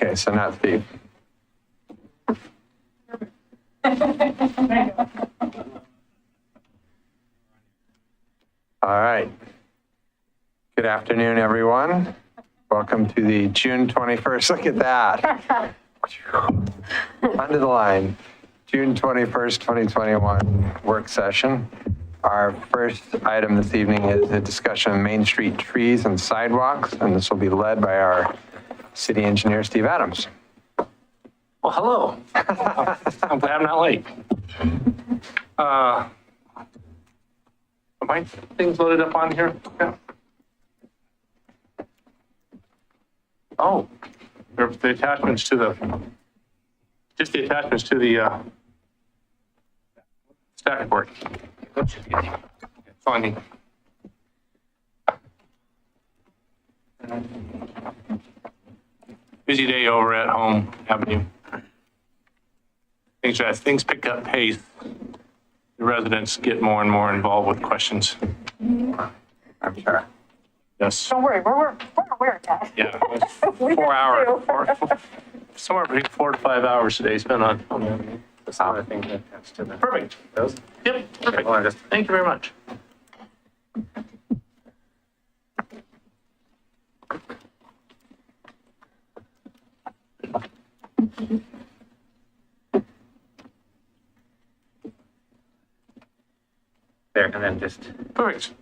Okay, so not Steve. All right. Good afternoon, everyone. Welcome to the June 21st. Look at that. Under the line. June 21st, 2021 work session. Our first item this evening is a discussion of Main Street trees and sidewalks, and this will be led by our city engineer, Steve Adams. Well, hello. I'm glad I'm not late. Are my things loaded up on here? Yeah. Oh, they're the attachments to the, just the attachments to the staff report. It's on me. Busy day over at Home Avenue. As things pick up pace, the residents get more and more involved with questions. I'm sure. Yes. Don't worry, we're aware of that. Yeah. 4 hours, somewhere between 4 to 5 hours today spent on that. That's another thing that attached to that. Perfect. Those? Yep, perfect. Well, just Thank you very much. there, and then just, Perfect.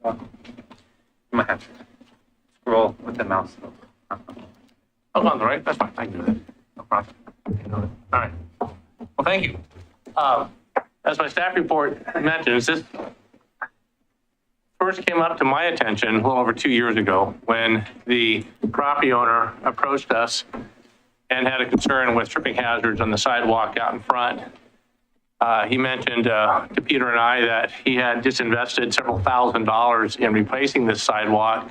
you might have to scroll with the mouse. Oh, on the right, that's fine, I can do that. No problem. All right, well, thank you. As my staff report mentions, this first came up to my attention a little over 2 years ago when the property owner approached us and had a concern with tripping hazards on the sidewalk out in front. He mentioned to Peter and I that he had just invested several $1,000s in replacing this sidewalk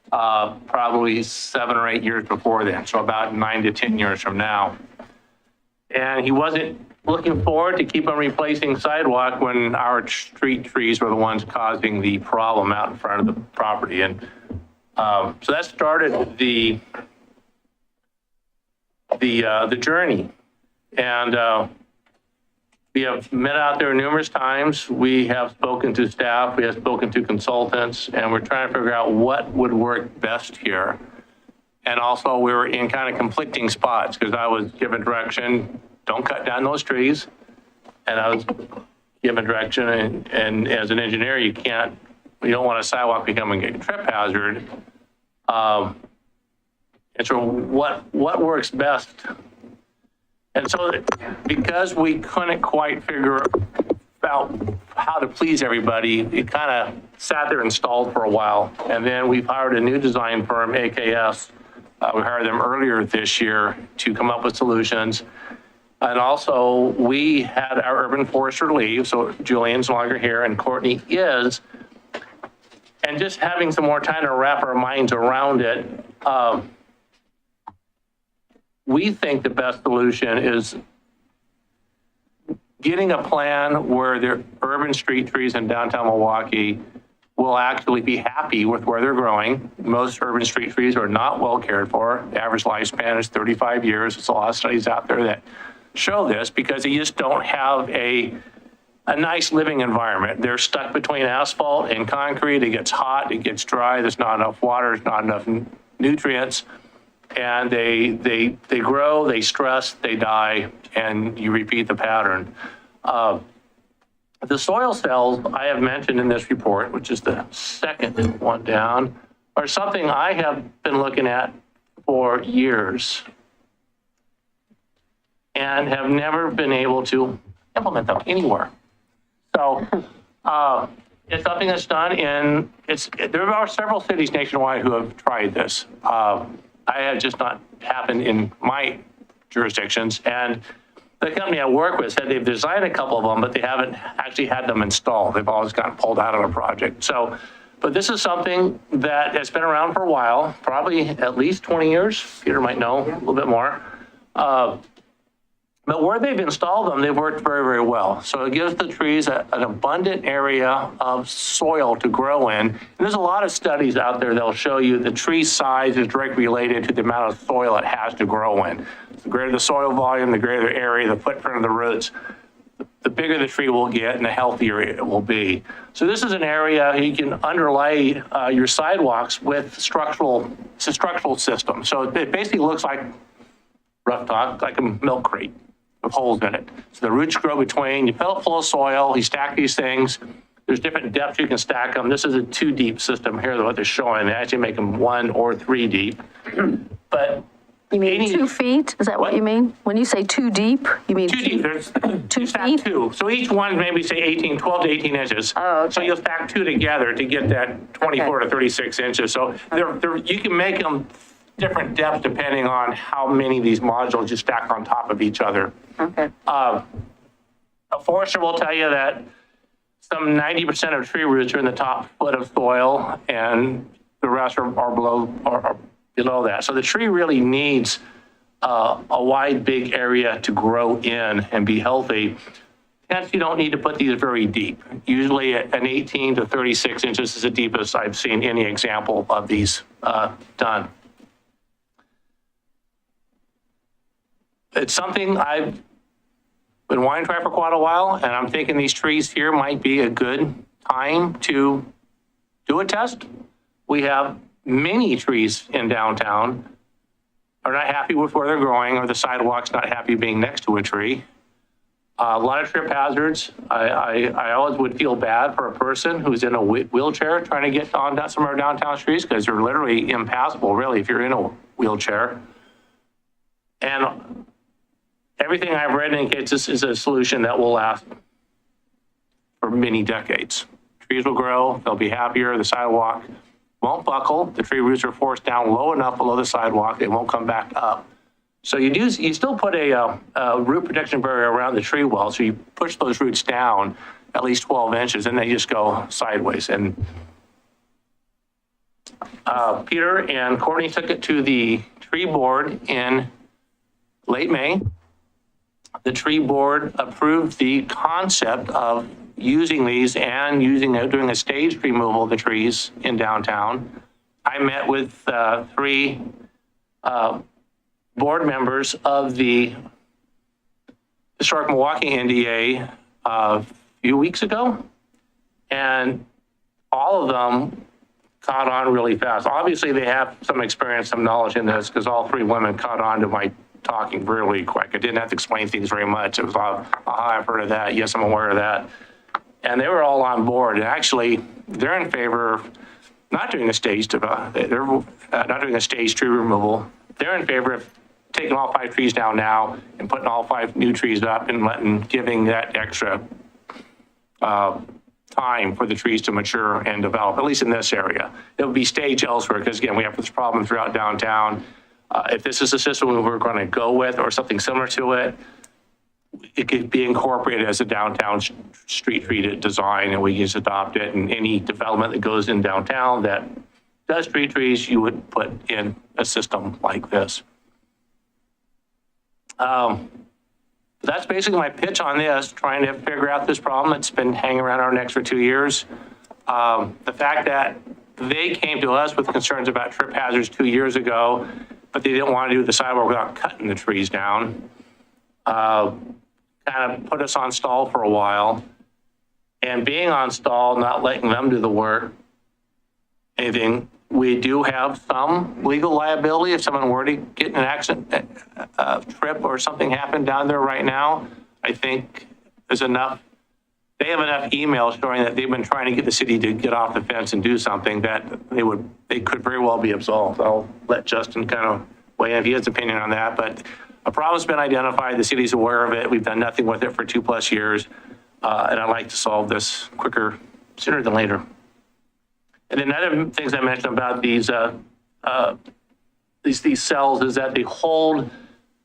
probably 7 or 8 years before then, so about 9 to 10 years from now. And he wasn't looking forward to keep on replacing sidewalk when our street trees were the ones causing the problem out in front of the property. And so that started the journey. And we have met out there numerous times. We have spoken to staff, we have spoken to consultants, and we're trying to figure out what would work best here. And also we were in kind of conflicting spots because I was given direction, don't cut down those trees. And I was given direction, and as an engineer, you don't want a sidewalk becoming a trip hazard. And so what works best? And so because we couldn't quite figure out how to please everybody, it kind of sat there and stalled for a while. And then we've hired a new design firm, AKS. We hired them earlier this year to come up with solutions. And also we had our urban forester leave, so Julian's no longer here and Courtney is. And just having some more time to wrap our minds around it, we think the best solution is getting a plan where the urban street trees in downtown Milwaukee will actually be happy with where they're growing. Most urban street trees are not well cared for. The average lifespan is 35 years. There's a lot of studies out there that show this because they just don't have a nice living environment. They're stuck between asphalt and concrete. It gets hot, it gets dry, there's not enough water, there's not enough nutrients. And they grow, they stress, they die, and you repeat the pattern. The soil cells I have mentioned in this report, which is the second one down, are something I have been looking at for years and have never been able to implement them anywhere. So it's something that's done there are several cities nationwide who have tried this. I have just not happened in my jurisdictions. And the company I work with said they've designed a couple of them, but they haven't actually had them installed. They've always gotten pulled out of a project. So, but this is something that has been around for a while, probably at least 20 years. Peter might know a little bit more. But where they've installed them, they've worked very, very well. So it gives the trees an abundant area of soil to grow in. And there's a lot of studies out there that'll show you the tree size is directly related to the amount of soil it has to grow in. The greater the soil volume, the greater the area, the footprint of the roots, the bigger the tree will get and the healthier it will be. So this is an area you can underlay your sidewalks with it's a structural system. So it basically looks like, rough talk, like a milk crate with holes in it. So the roots grow between, you fill it full of soil, you stack these things. There's different depths you can stack them. This is a 2 deep system here, what they're showing. They actually make them 1 or 3 deep. But You mean 2 feet? Is that what you mean? When you say 2 deep, you mean 2 deep, there's 2 stack feet? 2. So each one maybe say 12 to 18 inches. Oh, okay. So you'll stack 2 together to get that 24 to 36 inches. So you can make them different depths depending on how many of these modules you stack on top of each other. Okay. A forester will tell you that some 90% of tree roots are in the top foot of soil and the rest are below that. So the tree really needs a wide, big area to grow in and be healthy. Hence, you don't need to put these very deep. Usually an 18 to 36 inches is the deepest I've seen any example of these done. It's something I've been wanting to try for quite a while, and I'm thinking these trees here might be a good time to do a test. We have many trees in downtown are not happy with where they're growing, or the sidewalk's not happy being next to a tree. A lot of trip hazards. I always would feel bad for a person who's in a wheelchair trying to get on some of our downtown streets because they're literally impassable, really, if you're in a wheelchair. And everything I've read indicates this is a solution that will last for many decades. Trees will grow, they'll be happier, the sidewalk won't buckle, the tree roots are forced down low enough below the sidewalk, they won't come back up. So you still put a root protection barrier around the tree well, so you push those roots down at least 12 inches, and they just go sideways. And Peter and Courtney took it to the tree board in late May. The tree board approved the concept of using these and doing a staged removal of the trees in downtown. I met with 3 board members of the Historic Milwaukie NDA a few weeks ago, and all of them caught on really fast. Obviously, they have some experience, some knowledge in this, because all 3 women caught on to my talking really quick. I didn't have to explain things very much. It was, I've heard of that. Yes, I'm aware of that. And they were all on board. And actually, they're in favor of not doing a staged, they're not doing a staged tree removal. They're in favor of taking all 5 trees down now and putting all 5 new trees up and giving that extra time for the trees to mature and develop, at least in this area. It would be staged elsewhere because, again, we have this problem throughout downtown. If this is a system we're going to go with or something similar to it, it could be incorporated as a downtown street tree design, and we can just adopt it. And any development that goes in downtown that does street trees, you would put in a system like this. That's basically my pitch on this, trying to figure out this problem that's been hanging around our necks for 2 years. The fact that they came to us with concerns about trip hazards 2 years ago, but they didn't want to do the sidewalk without cutting the trees down, kind of put us on stall for a while. And being on stall, not letting them do the work, anything, we do have some legal liability if someone were to get in an accident, a trip or something happened down there right now. I think there's enough, they have enough emails showing that they've been trying to get the city to get off the fence and do something that they could very well be absolved. I'll let Justin kind of weigh in if he has an opinion on that, but a problem's been identified, the city's aware of it, we've done nothing with it for 2+ years, and I'd like to solve this quicker, sooner than later. And then other things I mentioned about these cells is that they hold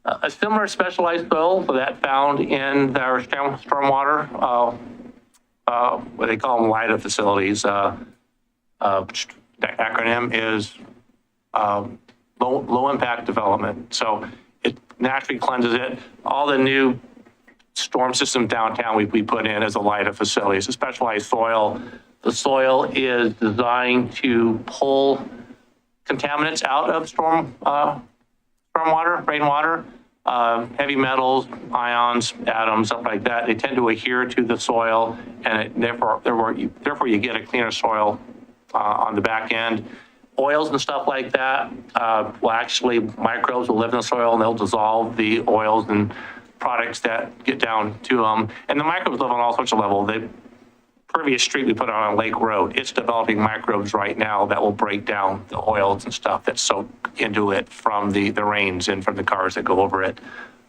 a similar specialized soil to that found in our stormwater, what they call them LIDA facilities. The acronym is low impact development. So naturally cleanses it. All the new storm systems downtown we put in as a light of facilities, a specialized soil. The soil is designed to pull contaminants out of stormwater, rainwater, heavy metals, ions, atoms, stuff like that. They tend to adhere to the soil, and therefore you get a cleaner soil on the back end. Oils and stuff like that, microbes will live in the soil and they'll dissolve the oils and products that get down to them. And the microbes live on all sorts of levels. The previous street we put on Lake Road, it's developing microbes right now that will break down the oils and stuff that's soaked into it from the rains and from the cars that go over it.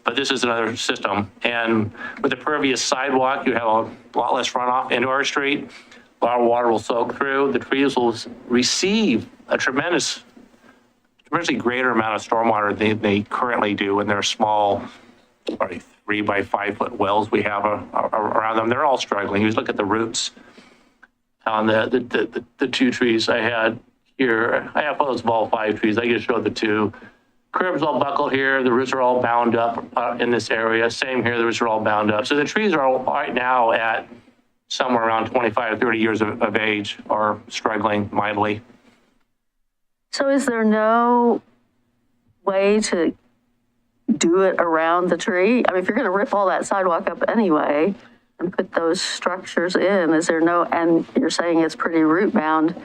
But this is another system. And with the previous sidewalk, you have a lot less runoff into our street. A lot of water will soak through. The trees will receive a tremendously greater amount of stormwater than they currently do in their small, probably 3 by 5 foot wells we have around them. They're all struggling. You just look at the roots on the 2 trees I had here. I have photos of all 5 trees. I just showed the 2. Curbs all buckled here. The roots are all bound up in this area. Same here. The roots are all bound up. So the trees are all right now at somewhere around 25 to 30 years of age, are struggling mightily. So is there no way to do it around the tree? I mean, if you're going to rip all that sidewalk up anyway and put those structures in, and you're saying it's pretty root bound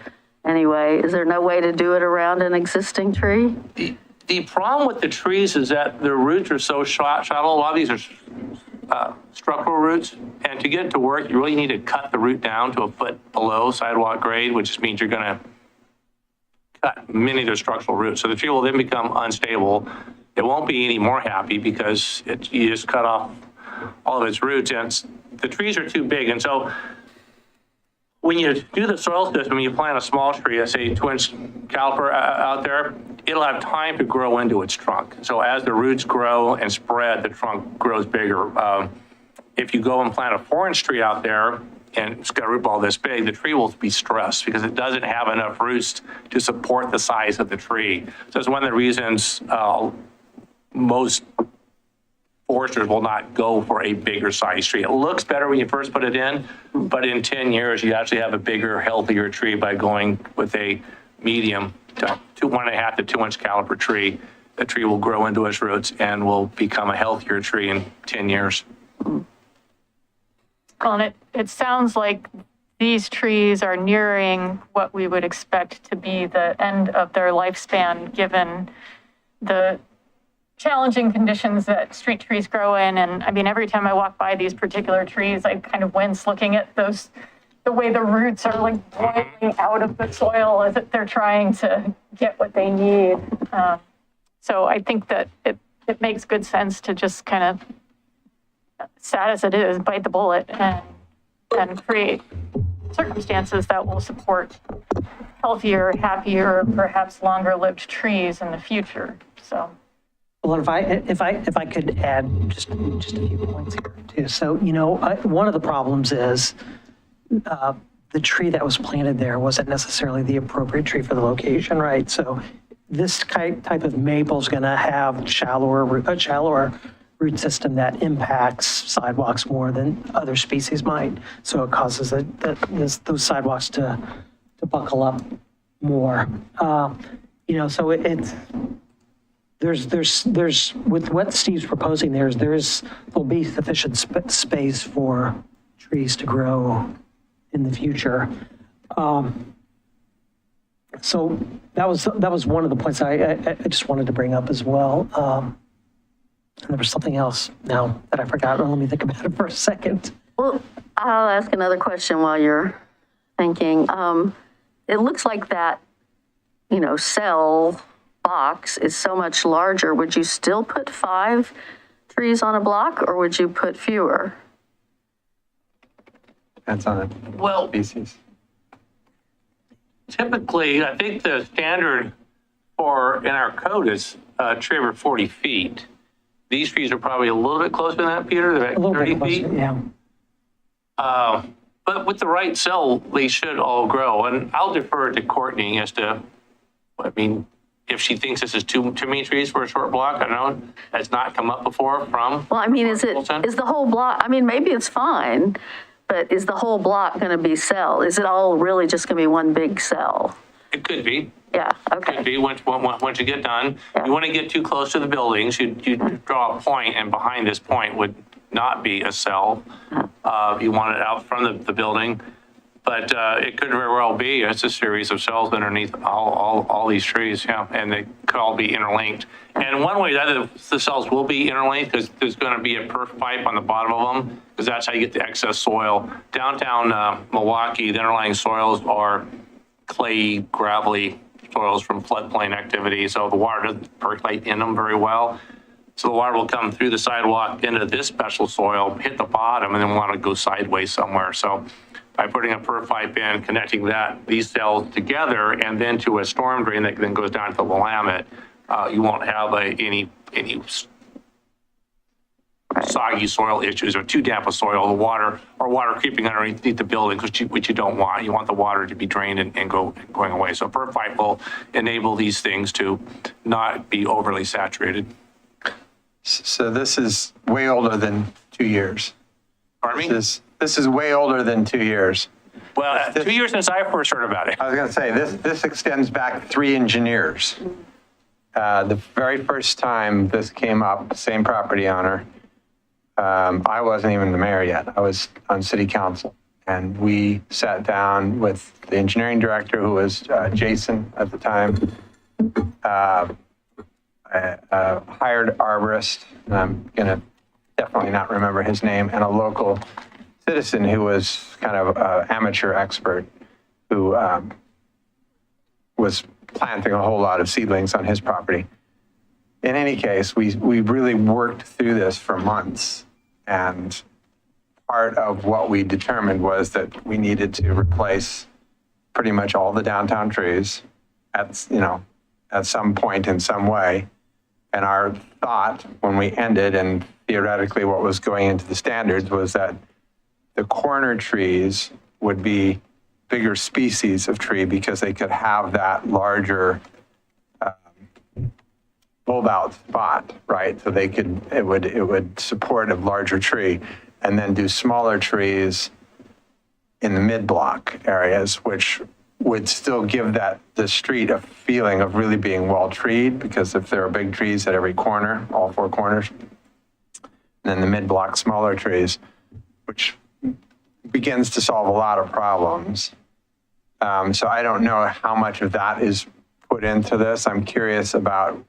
anyway, is there no way to do it around an existing tree? The problem with the trees is that their roots are so shallow. A lot of these are structural roots, and to get it to work, you really need to cut the root down to a foot below sidewalk grade, which means you're going to cut many of their structural roots. So the tree will then become unstable. It won't be any more happy because you just cut off all of its roots, and the trees are too big. And so when you do the soil system, you plant a small tree, let's say 2-inch caliper out there, it'll have time to grow into its trunk. So as the roots grow and spread, the trunk grows bigger. If you go and plant a 4-inch tree out there and it's got a root ball this big, the tree will be stressed because it doesn't have enough roots to support the size of the tree. So it's one of the reasons most foresters will not go for a bigger size tree. It looks better when you first put it in, but in 10 years, you actually have a bigger, healthier tree by going with a medium to 1.5 to 2-inch caliper tree. The tree will grow into its roots and will become a healthier tree in 10 years. Well, and it sounds like these trees are nearing what we would expect to be the end of their lifespan, given the challenging conditions that street trees grow in. And I mean, every time I walk by these particular trees, I kind of wince looking at the way the roots are like boiling out of the soil as if they're trying to get what they need. So I think that it makes good sense to just kind of, sad as it is, bite the bullet and create circumstances that will support healthier, happier, perhaps longer-lived trees in the future. So. Well, if I could add just a few points here too. So, one of the problems is the tree that was planted there wasn't necessarily the appropriate tree for the location, right? So this type of maple is going to have a shallower root system that impacts sidewalks more than other species might. So it causes those sidewalks to buckle up more. So it's there's with what Steve's proposing, there'll be sufficient space for trees to grow in the future. So that was one of the points I just wanted to bring up as well. And there was something else now that I forgot. Let me think about it for a second. Well, I'll ask another question while you're thinking. It looks like that, cell box is so much larger. Would you still put 5 trees on a block, or would you put fewer? Depends on the species. Typically, I think the standard in our code is tree over 40 feet. These trees are probably a little bit closer than that, Peter. They're at 30 feet. Yeah. But with the right cell, they should all grow. And I'll defer to Courtney as to, if she thinks this is too many trees for a short block. I don't know. That's not come up before from. Well, I mean, is the whole block, I mean, maybe it's fine, but is the whole block going to be cell? Is it all really just going to be one big cell? It could be. Yeah, Could okay. be once you get done. Yeah. You want to get too close to the buildings, you draw a point, and behind this point would not be a cell. You want it out from the building, but it could very well be, it's a series of cells underneath all these trees, yeah, and they could all be interlinked. And one way that the cells will be interlinked is there's going to be a perf pipe on the bottom of them, because that's how you get the excess soil. Downtown Milwaukie, the underlying soils are clay, gravelly soils from floodplain activity, so the water doesn't percolate in them very well. So the water will come through the sidewalk into this special soil, hit the bottom, and then want to go sideways somewhere. So by putting a perf pipe in, connecting these cells together, and then to a storm drain that then goes down to the Willamette, you won't have any soggy soil issues or too damp a soil, the water creeping underneath the buildings, which you don't want. You want the water to be drained and going away. So perf pipe will enable these things to not be overly saturated. So this is way older than 2 years. Pardon me? This is way older than 2 years. Well, 2 years since I first heard about it. I was going to say, this extends back 3 engineers. The very first time this came up, same property owner, I wasn't even the mayor yet. I was on city council. And we sat down with the engineering director, who was Jason at the time, hired arborist, and I'm going to definitely not remember his name, and a local citizen who was kind of an amateur expert who was planting a whole lot of seedlings on his property. In any case, we really worked through this for months, and part of what we determined was that we needed to replace pretty much all the downtown trees at some point in some way. And our thought when we ended, and theoretically what was going into the standards, was that the corner trees would be bigger species of tree because they could have that larger bulb out spot, right? So it would support a larger tree, and then do smaller trees in the mid-block areas, which would still give the street a feeling of really being well-treed, because if there are big trees at every corner, all 4 corners, and then the mid-block smaller trees, which begins to solve a lot of problems. So I don't know how much of that is put into this. I'm curious about,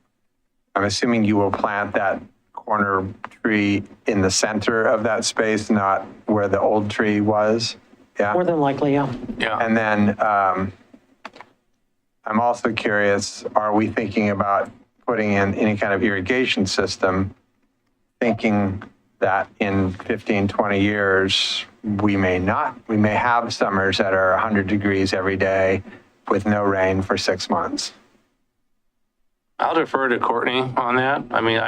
I'm assuming you will plant that corner tree in the center of that space, not where the old tree was. Yeah. More than likely, yeah. Yeah. And then I'm also curious, are we thinking about putting in any kind of irrigation system, thinking that in 15, 20 years, we may have summers that are 100 degrees every day with no rain for 6 months? I'll defer to Courtney on that. I mean,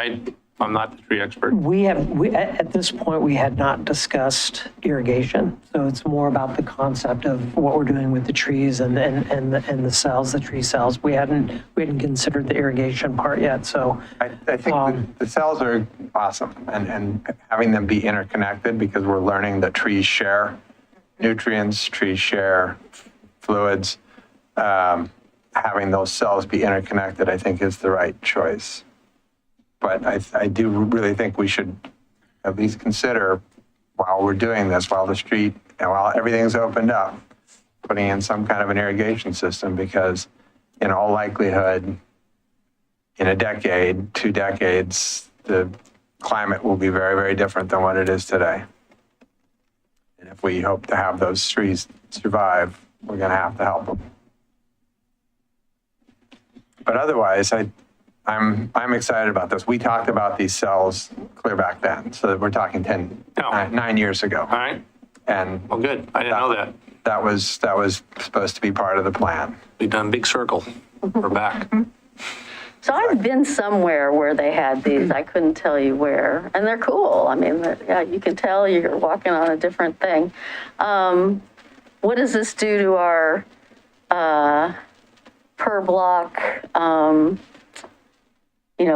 I'm not the tree expert. At this point, we had not discussed irrigation. So it's more about the concept of what we're doing with the trees and the cells, the tree cells. We hadn't considered the irrigation part yet, so. I think the cells are awesome, and having them be interconnected, because we're learning that trees share nutrients, trees share fluids. Having those cells be interconnected, I think, is the right choice. But I do really think we should at least consider, while we're doing this, while the street and while everything's opened up, putting in some kind of an irrigation system, because in all likelihood, in a decade, 2 decades, the climate will be very, very different than what it is today. And if we hope to have those trees survive, we're going to have to help them. But otherwise, I'm excited about this. We talked about these cells clear back then, so we're talking 9 years ago. All right. And Well, good. I didn't know that. that was supposed to be part of the plan. We've done big circle. We're back. So I've been somewhere where they had these, I couldn't tell you where, and they're cool. I mean, yeah, you can tell you're walking on a different thing. What does this do to our per block,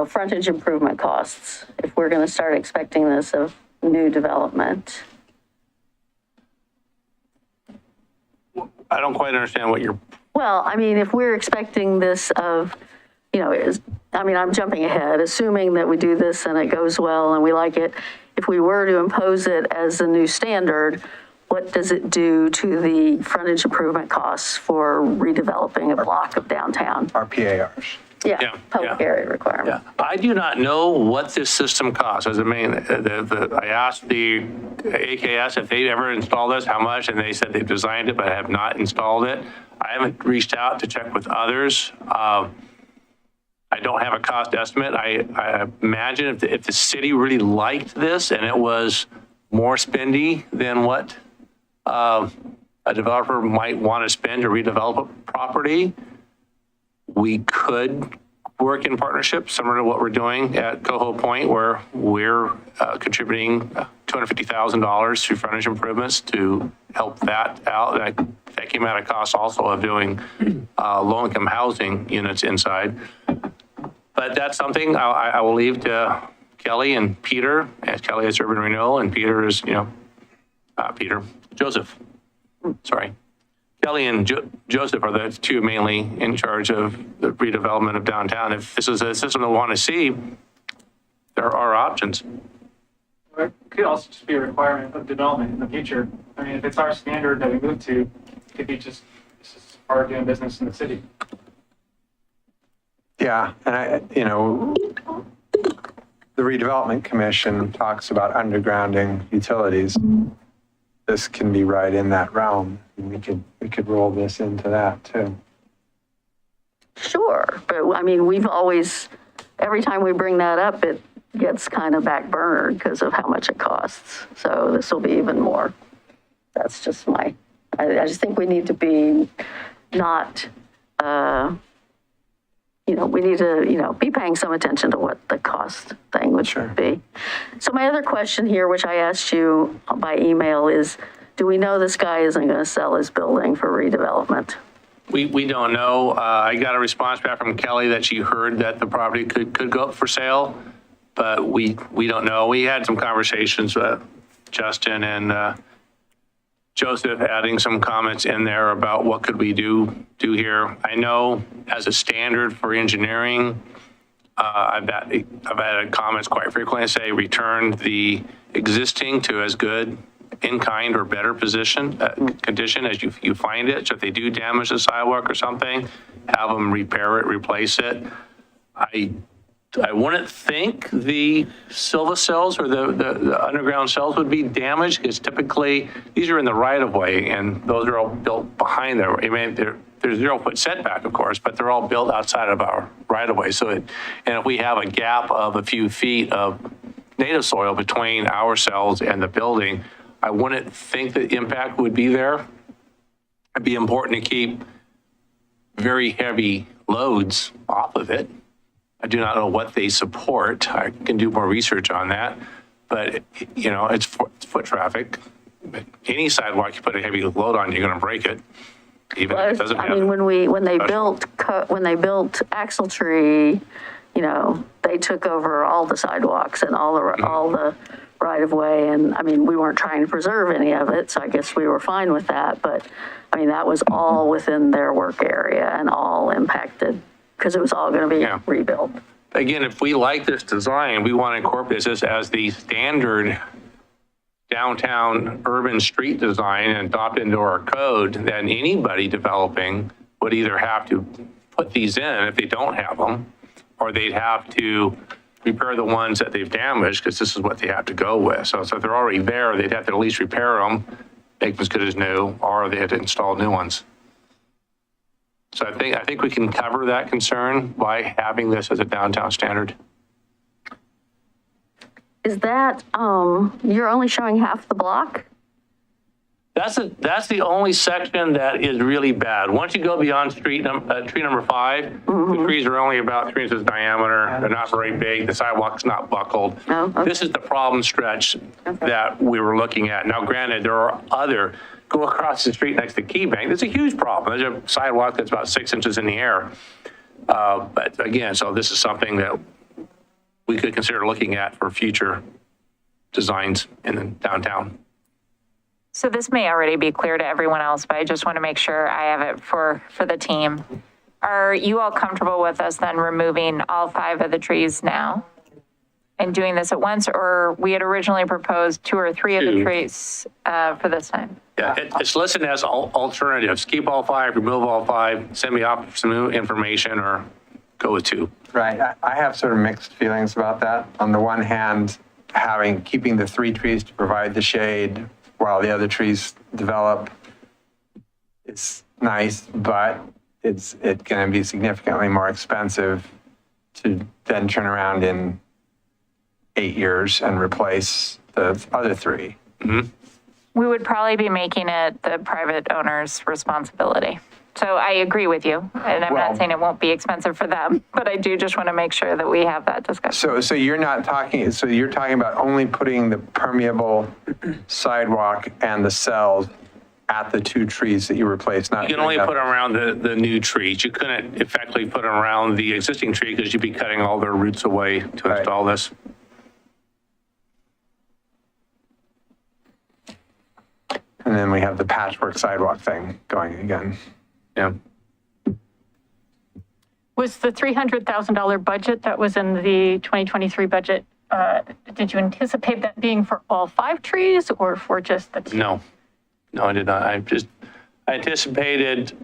frontage improvement costs, if we're going to start expecting this of new development. I don't quite understand what you're, Well, I mean, if we're expecting this of, I'm jumping ahead, assuming that we do this and it goes well and we like it. If we were to impose it as a new standard, what does it do to the frontage improvement costs for redeveloping a block of downtown? Our PARs. Yeah, public area requirement. yeah. I do not know what this system costs. As I asked the AKS if they'd ever installed this, how much, and they said they've designed it, but have not installed it. I haven't reached out to check with others. I don't have a cost estimate. I imagine if the city really liked this and it was more spendy than what a developer might want to spend to redevelop a property, we could work in partnership, similar to what we're doing at Coho Point, where we're contributing $250,000 to frontage improvements to help that out. That came out of cost also of doing low-income housing units inside. But that's something I will leave to Kelly and Peter, as Kelly is urban renewal, and Peter is, Joseph. Sorry. Kelly and Joseph are the two mainly in charge of the redevelopment of downtown. If this is a system they want to see, there are options. It could also just be a requirement of development in the future. I mean, if it's our standard that we move to, it could be just, this is part of doing business in the city. Yeah, and the redevelopment commission talks about undergrounding utilities. This can be right in that realm. We could roll this into that too. Sure, but I mean, we've always, every time we bring that up, it gets kind of backburnered because of how much it costs. So this will be even more. That's just I just think we need to be not, we need to, be paying some attention to what the cost thing would be. So my other question here, which I asked you by email, is do we know this guy isn't going to sell his building for redevelopment? We don't know. I got a response back from Kelly that she heard that the property could go up for sale, but we don't know. We had some conversations with Justin and Joseph adding some comments in there about what could we do here. I know as a standard for engineering, I've added comments quite frequently say return the existing to as good in kind or better condition as you find it. So if they do damage the sidewalk or something, have them repair it, replace it. I wouldn't think the Silva cells or the underground cells would be damaged because typically these are in the right of way and those are all built behind there. I mean, there's 0-foot setback, of course, but they're all built outside of our right of way. So, and if we have a gap of a few feet of native soil between our cells and the building, I wouldn't think the impact would be there. It'd be important to keep very heavy loads off of it. I do not know what they support. I can do more research on that, but it's foot traffic. But any sidewalk you put a heavy load on, you're going to break it. Even if it doesn't have. I mean, when they built Axletree, they took over all the sidewalks and all the right of way, and I mean, we weren't trying to preserve any of it, so I guess we were fine with that. But I mean, that was all within their work area and all impacted because it was all going to be rebuilt. Again, if we like this design, we want to incorporate this as the standard downtown urban street design and adopt into our code, then anybody developing would either have to put these in if they don't have them, or they'd have to repair the ones that they've damaged because this is what they have to go with. So if they're already there, they'd have to at least repair them, make them as good as new, or they had to install new ones. So I think we can cover that concern by having this as a downtown standard. Is that, you're only showing half the block? That's the only section that is really bad. Once you go beyond tree number 5, the trees are only about 3 inches diameter. They're not very big. The sidewalk's not buckled. Oh, okay. This is the problem stretch that we were looking at. Now, granted, there are other go across the street next to Key Bank, there's a huge problem. There's a sidewalk that's about 6 inches in the air. But again, so this is something that we could consider looking at for future designs in the downtown. So this may already be clear to everyone else, but I just want to make sure I have it for the team. Are you all comfortable with us then removing all 5 of the trees now and doing this at once? Or we had originally proposed 2 or 3 of the 2. trees for this time? Yeah, it's listed as alternatives. Keep all 5, remove all 5, send me off some new information, or go with 2. Right. I have sort of mixed feelings about that. On the one hand, keeping the 3 trees to provide the shade while the other trees develop is nice, but it's going to be significantly more expensive to then turn around in 8 years and replace the other 3. We would probably be making it the private owner's responsibility. So I agree with you, and I'm Well- not saying it won't be expensive for them, but I do just want to make sure that we have that discussion. So you're talking about only putting the permeable sidewalk and the cells at the 2 trees that you replaced, not. You can only put them around the new trees. You couldn't effectively put them around the existing tree because you'd be cutting all their roots away to Right. install this. And then we have the patchwork sidewalk thing going again. Yeah. Was the $300,000 budget that was in the 2023 budget, did you anticipate that being for all 5 trees or for just the 2? No, I did not. I anticipated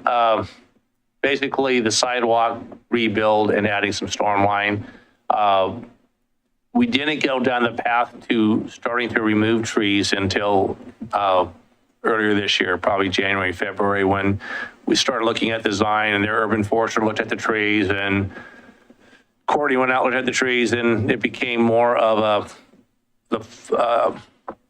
basically the sidewalk rebuild and adding some storm line. We didn't go down the path to starting to remove trees until earlier this year, probably January, February, when we started looking at design, and their urban forester looked at the trees, and Courtney went out, looked at the trees, and it became more of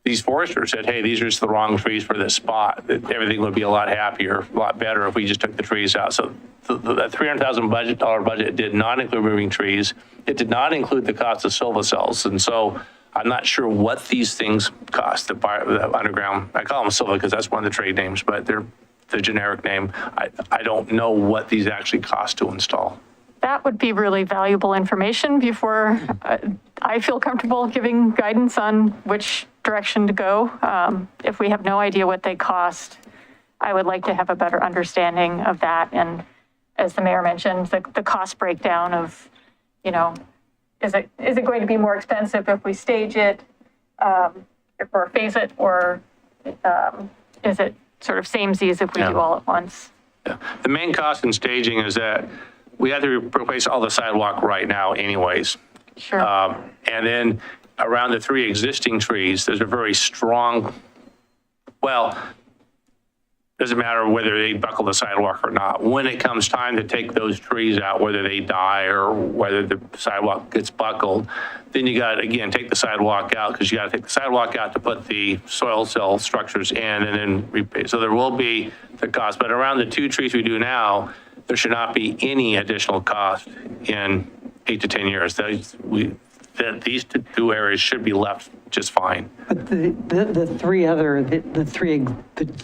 these foresters said, hey, these are just the wrong trees for this spot. Everything would be a lot happier, a lot better if we just took the trees out. So the $300,000 budget did not include moving trees. It did not include the cost of silva cells. And so I'm not sure what these things cost, the underground. I call them silva because that's one of the trade names, but they're the generic name. I don't know what these actually cost to install. That would be really valuable information before I feel comfortable giving guidance on which direction to go. If we have no idea what they cost, I would like to have a better understanding of that. And as the mayor mentioned, the cost breakdown of, is it going to be more expensive if we stage it or phase it, or is it sort of samesies if we do all at once? Yeah. The main cost in staging is that we have to replace all the sidewalk right now anyways. Sure. And then around the 3 existing trees, there's a very strong, doesn't matter whether they buckle the sidewalk or not. When it comes time to take those trees out, whether they die or whether the sidewalk gets buckled, then you got to, again, take the sidewalk out, because you got to take the sidewalk out to put the soil cell structures in, and then replace. So there will be the cost. But around the 2 trees we do now, there should not be any additional cost in 8 to 10 years. These 2 areas should be left just fine. But the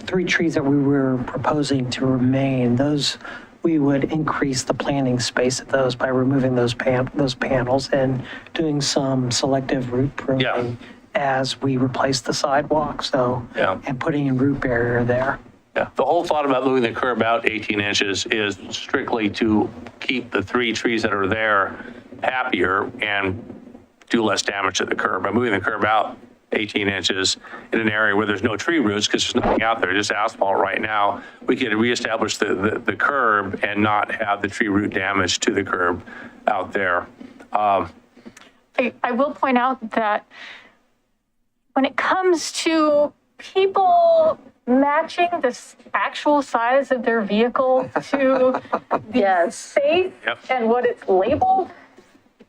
3 trees that we were proposing to remain, those, we would increase the planting space of those by removing those panels and doing some selective root pruning as we replace the sidewalk, and putting in root barrier there. Yeah, the whole thought about moving the curb out 18 inches is strictly to keep the 3 trees that are there happier and do less damage to the curb. By moving the curb out 18 inches in an area where there's no tree roots, because there's nothing out there, just asphalt right now, we could reestablish the curb and not have the tree root damage to the curb out there. I will point out that when it comes to people matching the actual size of their vehicle to the space and what it's labeled,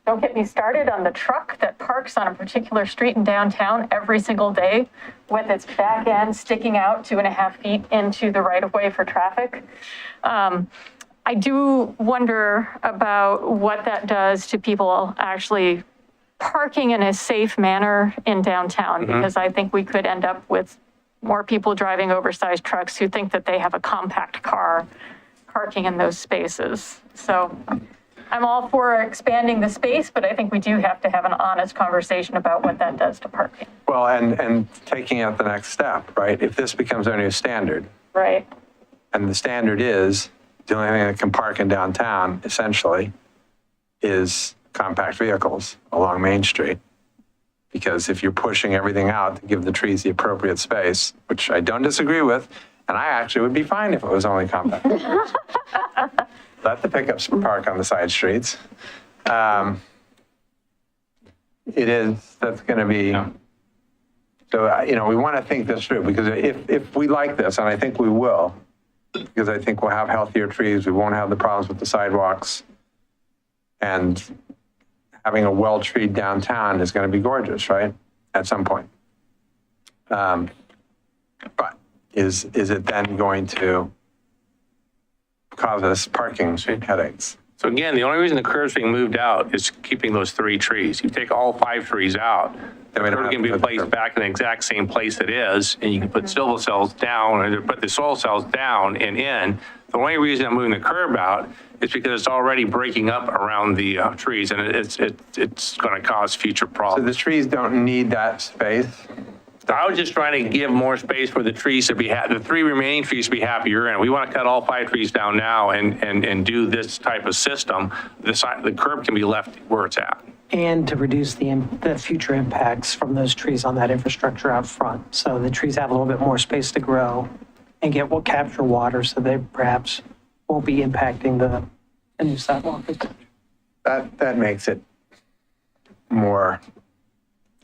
don't get me started on the truck that parks on a particular street in downtown every single day with its back end sticking out 2.5 feet into the right of way for traffic. I do wonder about what that does to people actually parking in a safe manner in downtown, because I think we could end up with more people driving oversized trucks who think that they have a compact car parking in those spaces. So I'm all for expanding the space, but I think we do have to have an honest conversation about what that does to parking. Well, and taking it the next step, right? If this becomes our new standard, Right. and the standard is the only thing that can park in downtown essentially is compact vehicles along Main Street. Because if you're pushing everything out to give the trees the appropriate space, which I don't disagree with, and I actually would be fine if it was only compact. Let the pickups park on the side streets. That's going to be, so, we want to think this through, because if we like this, and I think we will, because I think we'll have healthier trees, we won't have the problems with the sidewalks, and having a well-treed downtown is going to be gorgeous, right? At some point. But is it then going to cause us parking headaches? So again, the only reason the curb's being moved out is keeping those 3 trees. You take all 5 trees out, the Then we don't curb have can to be put the placed curb. back in the exact same place it is, and you can put silver cells down, or put the soil cells down and in. The only reason I'm moving the curb out is because it's already breaking up around the trees, and it's going to cause future So problems. the trees don't need that space? I was just trying to give more space for the trees to be, the 3 remaining trees to be happier in. We want to cut all 5 trees down now and do this type of system. The curb can be left where it's at. And to reduce the future impacts from those trees on that infrastructure out front. So the trees have a little bit more space to grow and capture water, so they perhaps won't be impacting the new sidewalk. That makes it more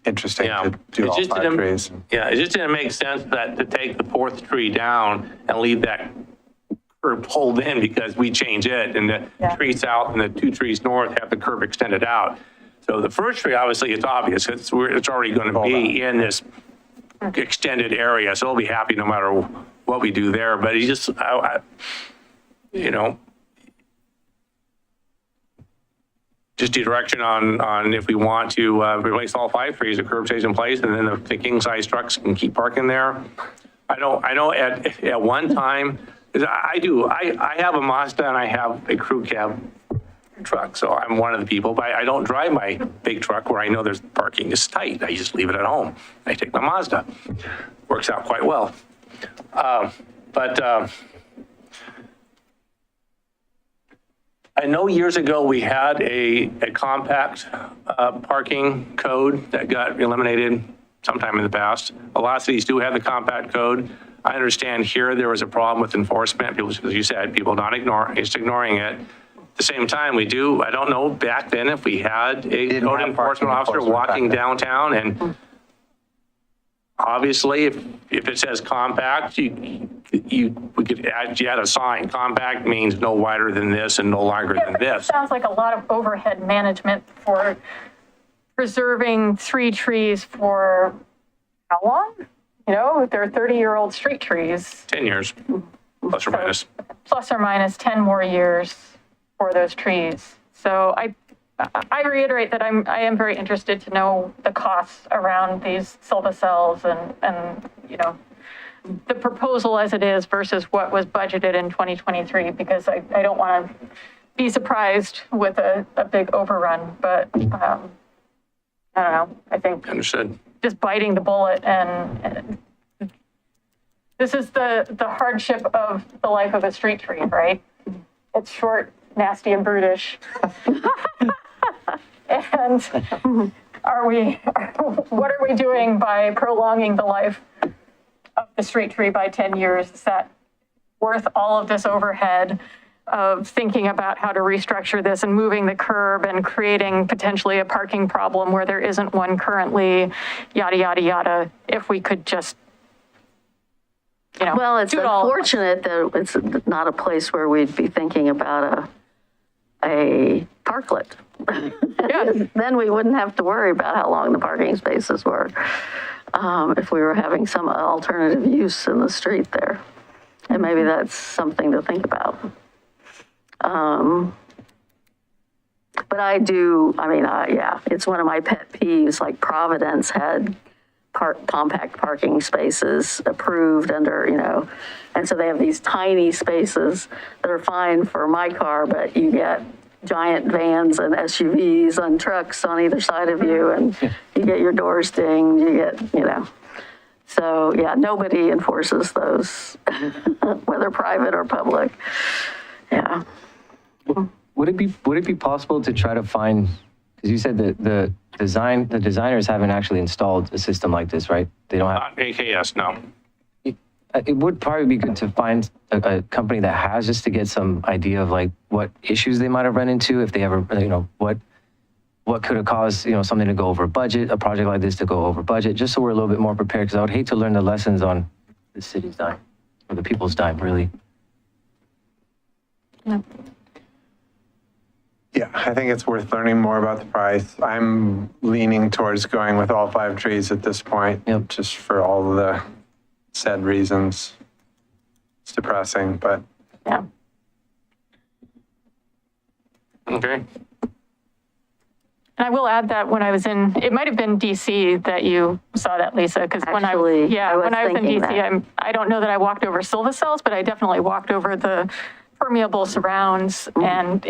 interesting Yeah, to do it's all just 5 didn't- trees. Yeah, it just didn't make sense that to take the 4th tree down and leave that curb pulled in because we change it, and the Yeah. trees south and the 2 trees north have the curb extended out. So the first tree, obviously, it's obvious. It's already going to be in this extended area, so it'll be happy no matter what we do there. But he just, just the direction on if we want to replace all 5 trees, the curb stays in place, and then the king size trucks can keep parking there. I know at one time, I have a Mazda and I have a crew cab truck, so I'm one of the people, but I don't drive my big truck where I know there's parking is tight. I just leave it at home. I take my Mazda. Works out quite well. But I know years ago we had a compact parking code that got eliminated sometime in the past. A lot of cities do have the compact code. I understand here there was a problem with enforcement. People, as you said, people just ignoring it. At the same time, I don't know back then if we had a Didn't code have enforcement parking officer enforcement back walking then. downtown, and obviously if it says compact, we could add a sign. Compact means no wider than this and no longer than this. Sounds like a lot of overhead management for preserving 3 trees for how long? They're 30-year-old street trees, 10 years, plus or minus. plus or minus 10 more years for those trees. So I reiterate that I am very interested to know the costs around these silva cells and the proposal as it is versus what was budgeted in 2023, because I don't want to be surprised with a big overrun, but I don't know. I think Understood. just biting the bullet and this is the hardship of the life of a street tree, right? It's short, nasty, and brutish. And what are we doing by prolonging the life of the street tree by 10 years? Is that worth all of this overhead of thinking about how to restructure this and moving the curb and creating potentially a parking problem where there isn't one currently, yada, yada, yada, if we could just, Well, it's do it all. unfortunate that it's not a place where we'd be thinking about a parklet. Yeah. Then we wouldn't have to worry about how long the parking spaces were if we were having some alternative use in the street there. And maybe that's something to think about. But yeah, it's one of my pet peeves, like Providence had compact parking spaces approved under, and so they have these tiny spaces that are fine for my car, but you get giant vans and SUVs and trucks on either side of you, and you get your doors dinged, you get, So, yeah, nobody enforces those, whether private or public. Yeah. Would it be possible to try to find, because you said that the designers haven't actually installed a system like this, right? They don't have. Not AKS, no. It would probably be good to find a company that has, just to get some idea of like what issues they might have run into, if they ever, what could have caused, something to go over budget, a project like this to go over budget, just so we're a little bit more prepared, because I would hate to learn the lessons on the city's dime, or the people's dime, really. Yeah, I think it's worth learning more about the price. I'm leaning towards going with all 5 trees at this point, just for all of the said reasons. It's depressing, but Yeah. Okay. And I will add that when I was it might have been DC that you saw that, Lisa, because when I Actually, was I was in thinking DC, that. I don't know that I walked over Silva cells, but I definitely walked over the permeable surrounds, and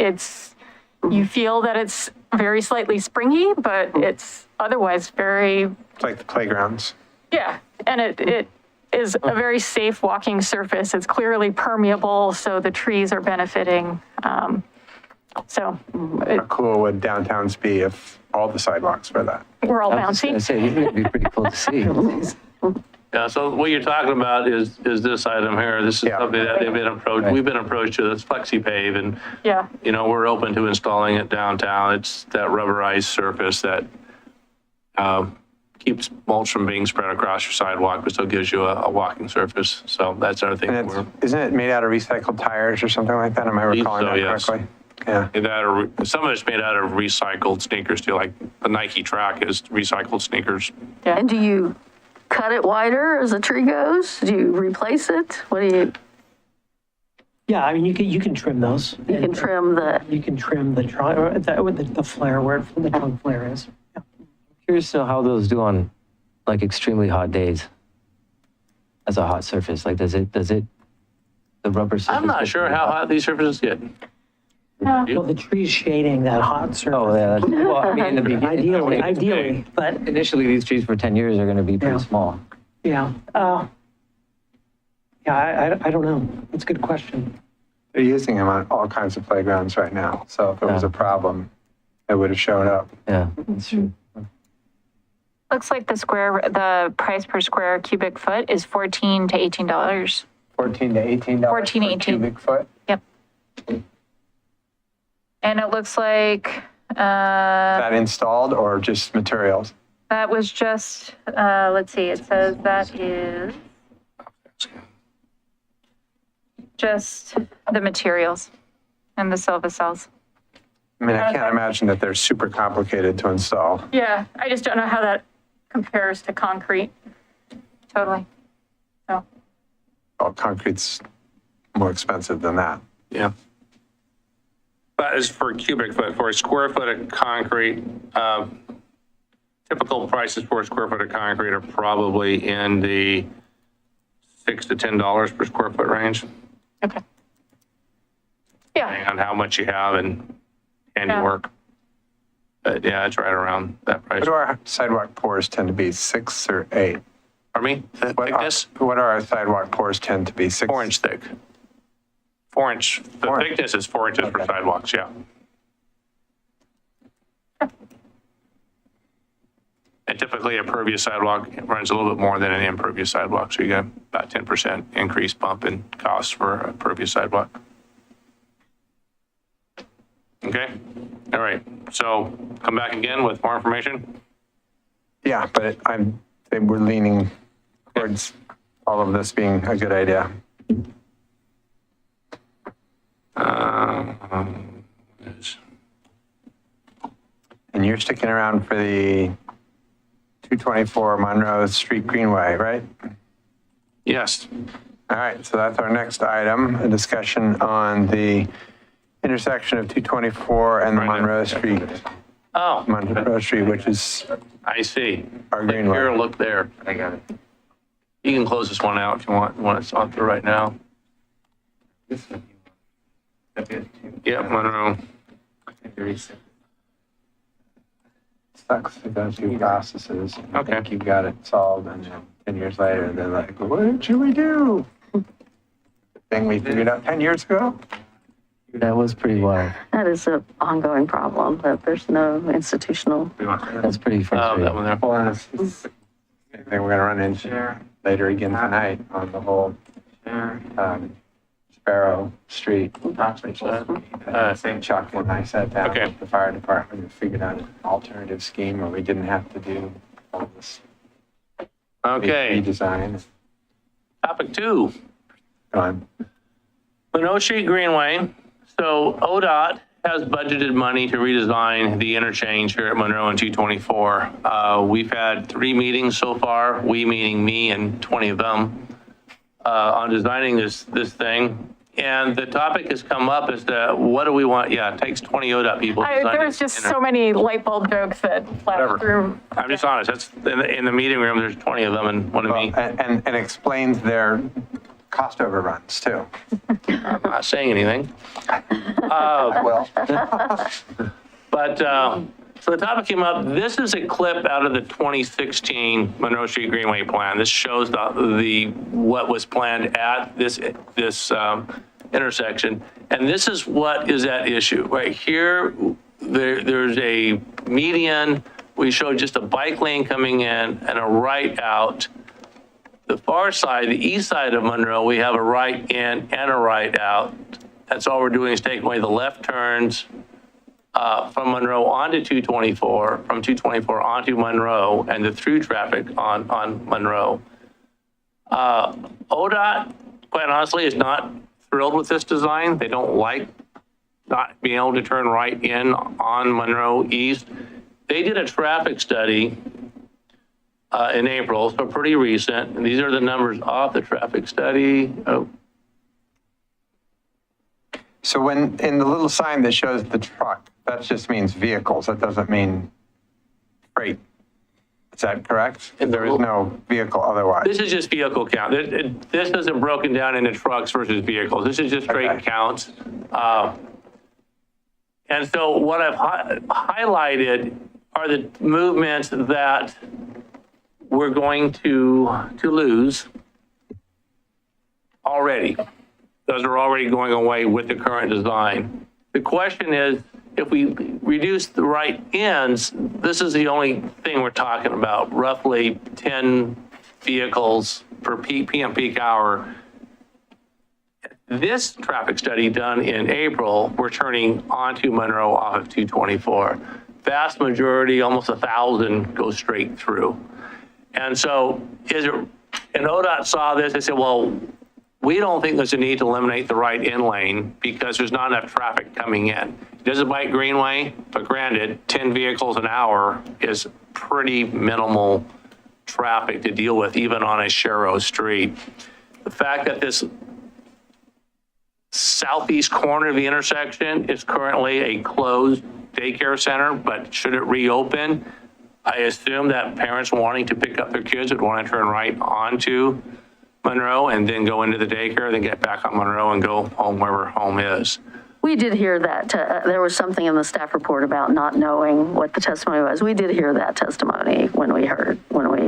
you feel that it's very slightly springy, but it's otherwise very, it's like the playgrounds. and it is a very safe walking surface. It's clearly permeable, so the trees are benefiting. So How cool would downtowns be if all the sidewalks were that? we're all I was gonna bouncy. say, wouldn't it be pretty cool to see? Yeah, so what you're talking about is this item here. This is Yeah. something that they've been approached, Right. we've been approached to, that's FlexiPave, and, Yeah. we're open to installing it downtown. It's that rubberized surface that keeps mulch from being spread across your sidewalk, but still gives you a walking surface. So that's our thing. And isn't it made out of recycled tires or something like that? Am I recalling so, that yes. correctly? Yeah. Some of it's made out of recycled sneakers too, like the Nike track is recycled sneakers. And do you cut it wider as the tree goes? Do you replace it? What do you, Yeah, I mean, you can trim those. you can trim the, You can trim the trunk, or the flare, where the trunk flare is. Yeah. Curious to know how those do on like extremely hot days as a hot surface. Like, does it, the rubber surface? I'm not get sure pretty how hot? hot these surfaces get. Well, the tree's shading that hot surface. Oh, yeah. Well, I mean, in the beginning. Ideally, but Initially, these trees for 10 years are going to be pretty Yeah. small. yeah. I don't know. That's a good question. They're using them on all kinds of playgrounds right now. So if it was a problem, it would have showed up. Yeah, that's true. Looks like the price per square cubic foot is $14 to $18. $14 to $18 14 to per 18. cubic foot. Yep. And it looks like That installed or just materials? that was just, let's see, it says that is just the materials and the Silva cells. I mean, I can't imagine that they're super complicated to install. Yeah, I just don't know how that compares to concrete. Totally. So, Well, concrete's more expensive than that. Yeah. That is for cubic foot. For a square foot of concrete, typical prices for a square foot of concrete are probably in the $6 to $10 per square foot range, okay. Yeah, depending on how much you have and Yeah. handiwork. But yeah, it's right around that price. What do our sidewalk pours tend to be, 6 or 8? Pardon me? The thickness? What do our sidewalk pours tend to be, 6? 4 inch thick. 4 inch. The 4 inch. thickness is 4 inches for Okay. sidewalks, yeah. And typically a pervious sidewalk runs a little bit more than an impervious sidewalk, so you get about 10% increase bump in costs for a pervious sidewalk. Okay, all right, so come back again with more information. Yeah, but we're leaning towards all of this being a good idea. And you're sticking around for the 224 Monroe Street Greenway, right? Yes, All right, so that's our next item, a discussion on the intersection of 224 and the Right there. Monroe Street Oh, Monroe Street, which is I see. our Look greenway. here, look there. I got it. You can close this one out if you want, when it's on through right now. Yep, Monroe. Sucks to go through processes. And Okay. think you've got it solved, and then 10 years later, they're like, what should we do? Thing we figured out 10 years ago? That was pretty wild. That is an ongoing problem, that there's no institutional. That's pretty Oh, frustrating. that one there. Well, and it's same thing we're gonna run into later again tonight on the whole Sparrow Street. Same Chuck and I sat down Okay. with the fire department and figured out an alternative scheme where we didn't have to do all this Okay, redesign. topic 2, Go on. Monroe Street Greenway. So ODOT has budgeted money to redesign the interchange here at Monroe and 224. We've had 3 meetings so far, we meaning me and 20 of them, on designing this thing. And the topic has come up as to what do we want? Yeah, it takes 20 ODOT people. to design There was this just so many light bulb jokes that Whatever. flashed through. I'm just honest. That's in the meeting room. There's 20 of them, and one of me. And explains their cost overruns too. I'm not saying anything. Well, But so the topic came up. This is a clip out of the 2016 Monroe Street Greenway plan. This shows the what was planned at this intersection, and this is what is at issue right here. There's a median. We showed just a bike lane coming in and a right out. The far side, the east side of Monroe, we have a right in and a right out. That's all we're doing is taking away the left turns from Monroe onto 224, from 224 onto Monroe, and the through traffic on Monroe. ODOT, quite honestly, is not thrilled with this design. They don't like not being able to turn right in on Monroe East. They did a traffic study in April, so pretty recent. And these are the numbers off the traffic study. Oh, so when, in the little sign that shows the truck, that just means vehicles. That doesn't mean freight. Is that correct? There is no vehicle otherwise. this is just vehicle count. This isn't broken down into trucks versus vehicles. This is just straight Okay. counts. And so what I've highlighted are the movements that we're going to lose already. Those are already going away with the current design. The question is, if we reduce the right ends, this is the only thing we're talking about, roughly 10 vehicles per PM peak hour. This traffic study done in April, we're turning onto Monroe off of 224. Vast majority, almost 1,000, go straight through. And so and ODOT saw this, they said, well, we don't think there's a need to eliminate the right in lane because there's not enough traffic coming in. It is a bike greenway, but granted, 10 vehicles an hour is pretty minimal traffic to deal with, even on a Sharrow street. The fact that this southeast corner of the intersection is currently a closed daycare center, but should it reopen, I assume that parents wanting to pick up their kids would want to turn right onto Monroe and then go into the daycare, then get back on Monroe and go home wherever home is. We did hear that, there was something in the staff report about not knowing what the testimony was. We did hear that testimony when we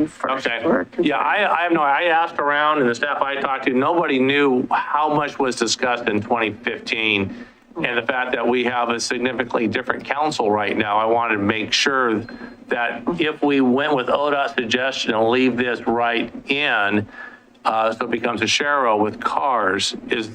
first Okay. were. Yeah, I have no, I asked around and the staff I talked to, nobody knew how much was discussed in 2015. And the fact that we have a significantly different council right now, I wanted to make sure that if we went with ODOT's suggestion and leave this right in, so it becomes a Sharrow with cars, is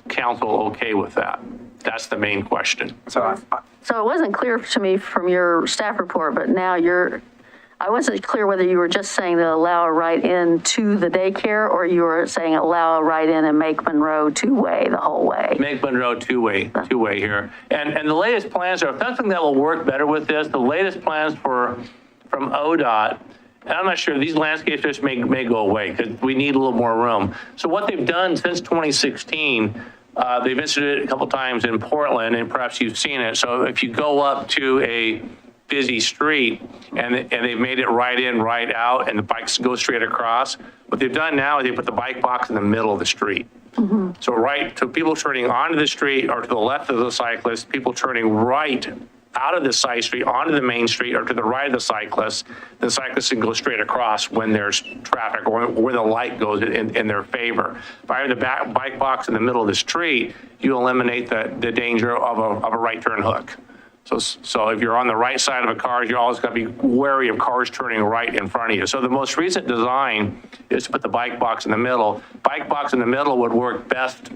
council okay with that? That's the main question. So So it wasn't clear to me from your staff report, but now I wasn't clear whether you were just saying to allow a right in to the daycare or you were saying allow a right in and make Monroe two-way the whole way. Make Monroe two-way here. And the latest plans are something that will work better with this. The latest plans from ODOT, and I'm not sure, these landscape strips may go away because we need a little more room. So what they've done since 2016, they've instituted it a couple times in Portland, and perhaps you've seen it. So if you go up to a busy street, and they've made it right in, right out, and the bikes go straight across. What they've done now is they put the bike box in the middle of the street. So people turning onto the street or to the left of the cyclist, people turning right out of the side street onto the main street or to the right of the cyclist, the cyclist can go straight across when there's traffic or where the light goes in their favor. By having the bike box in the middle of the street, you eliminate the danger of a right turn hook. So if you're on the right side of a car, you're always going to be wary of cars turning right in front of you. So the most recent design is to put the bike box in the middle. Bike box in the middle would work best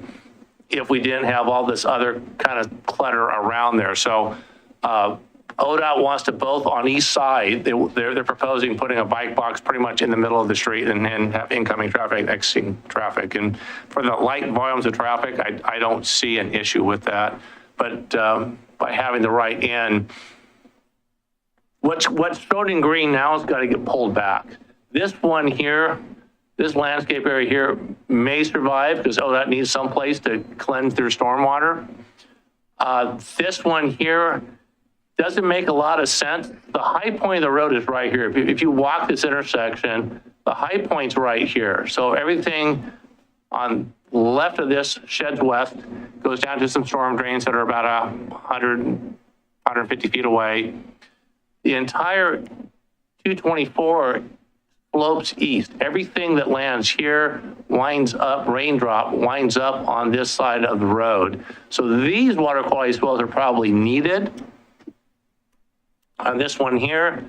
if we didn't have all this other kind of clutter around there. So ODOT wants to both on each side. They're proposing putting a bike box pretty much in the middle of the street and have incoming traffic, exiting traffic. And for the light volumes of traffic, I don't see an issue with that. But by having the right end, what's shown in green now has got to get pulled back. This one here, this landscape area here may survive because ODOT needs some place to cleanse their stormwater. This one here doesn't make a lot of sense. The high point of the road is right here. If you walk this intersection, the high point's right here. So everything on left of this sheds west goes down to some storm drains that are about 150 feet away. The entire 224 slopes east. Everything that lands here winds up, raindrop winds up on this side of the road. So these water quality swells are probably needed on this one here.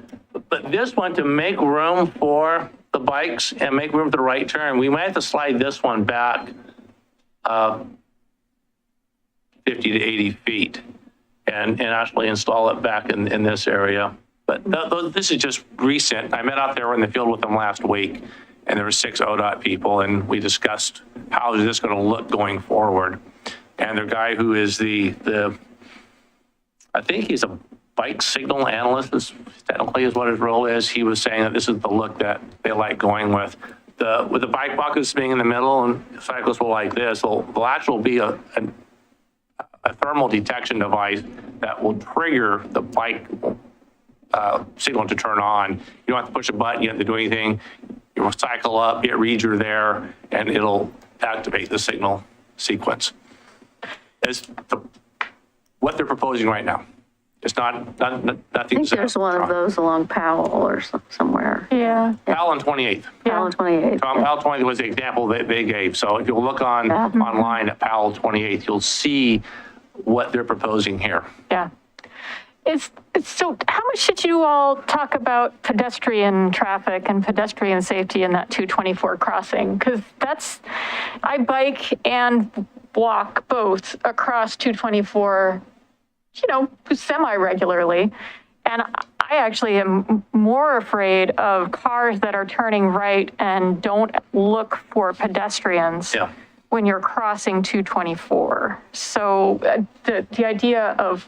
But this one, to make room for the bikes and make room for the right turn, we might have to slide this one back 50 to 80 feet and actually install it back in this area. But this is just recent. I met out there in the field with them last week, and there were 6 ODOT people, and we discussed how is this going to look going forward. And the guy who is I think he's a bike signal analyst, technically is what his role is. He was saying that this is the look that they like going with. With the bike boxes being in the middle, and cyclists will like this, there'll actually be a thermal detection device that will trigger the bike signal to turn on. You don't have to push a button, you don't have to do anything. You cycle up, it reads you're there, and it'll activate the signal sequence. It's what they're proposing right now. It's nothing. I think there's one of those along Powell or somewhere. Yeah. Powell on 28th. Powell 28. Powell 28th was the example that they gave. So if you look online at Powell 28th, you'll see what they're proposing here. Yeah. So how much did you all talk about pedestrian traffic and pedestrian safety in that 224 crossing? Because I bike and walk both across 224, semi-regularly. And I actually am more afraid of cars that are turning right and don't look for pedestrians. Yeah. When you're crossing 224. So the idea of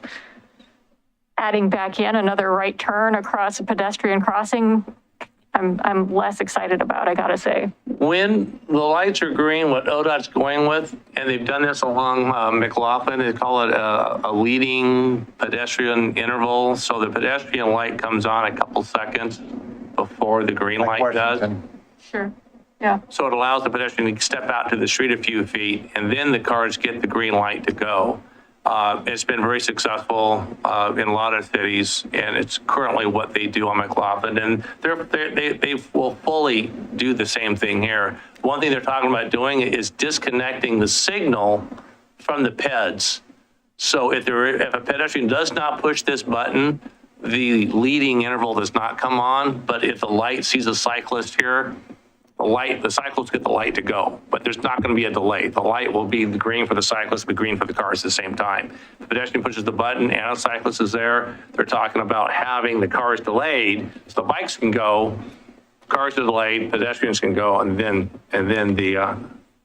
adding back in another right turn across a pedestrian crossing, I'm less excited about, I gotta say. When the lights are green, what ODOT's going with, and they've done this along McLaughlin, they call it a leading pedestrian interval. So the pedestrian light comes on a couple seconds before the green light does. Sure. Yeah. So it allows the pedestrian to step out to the street a few feet, and then the cars get the green light to go. It's been very successful in a lot of cities, and it's currently what they do on McLaughlin. And they will fully do the same thing here. One thing they're talking about doing is disconnecting the signal from the PEDs. So if a pedestrian does not push this button, the leading interval does not come on. But if the light sees a cyclist here, the cyclists get the light to go, but there's not going to be a delay. The light will be the green for the cyclist, the green for the cars at the same time. If the pedestrian pushes the button and a cyclist is there, they're talking about having the cars delayed so the bikes can go, cars are delayed, pedestrians can go, and then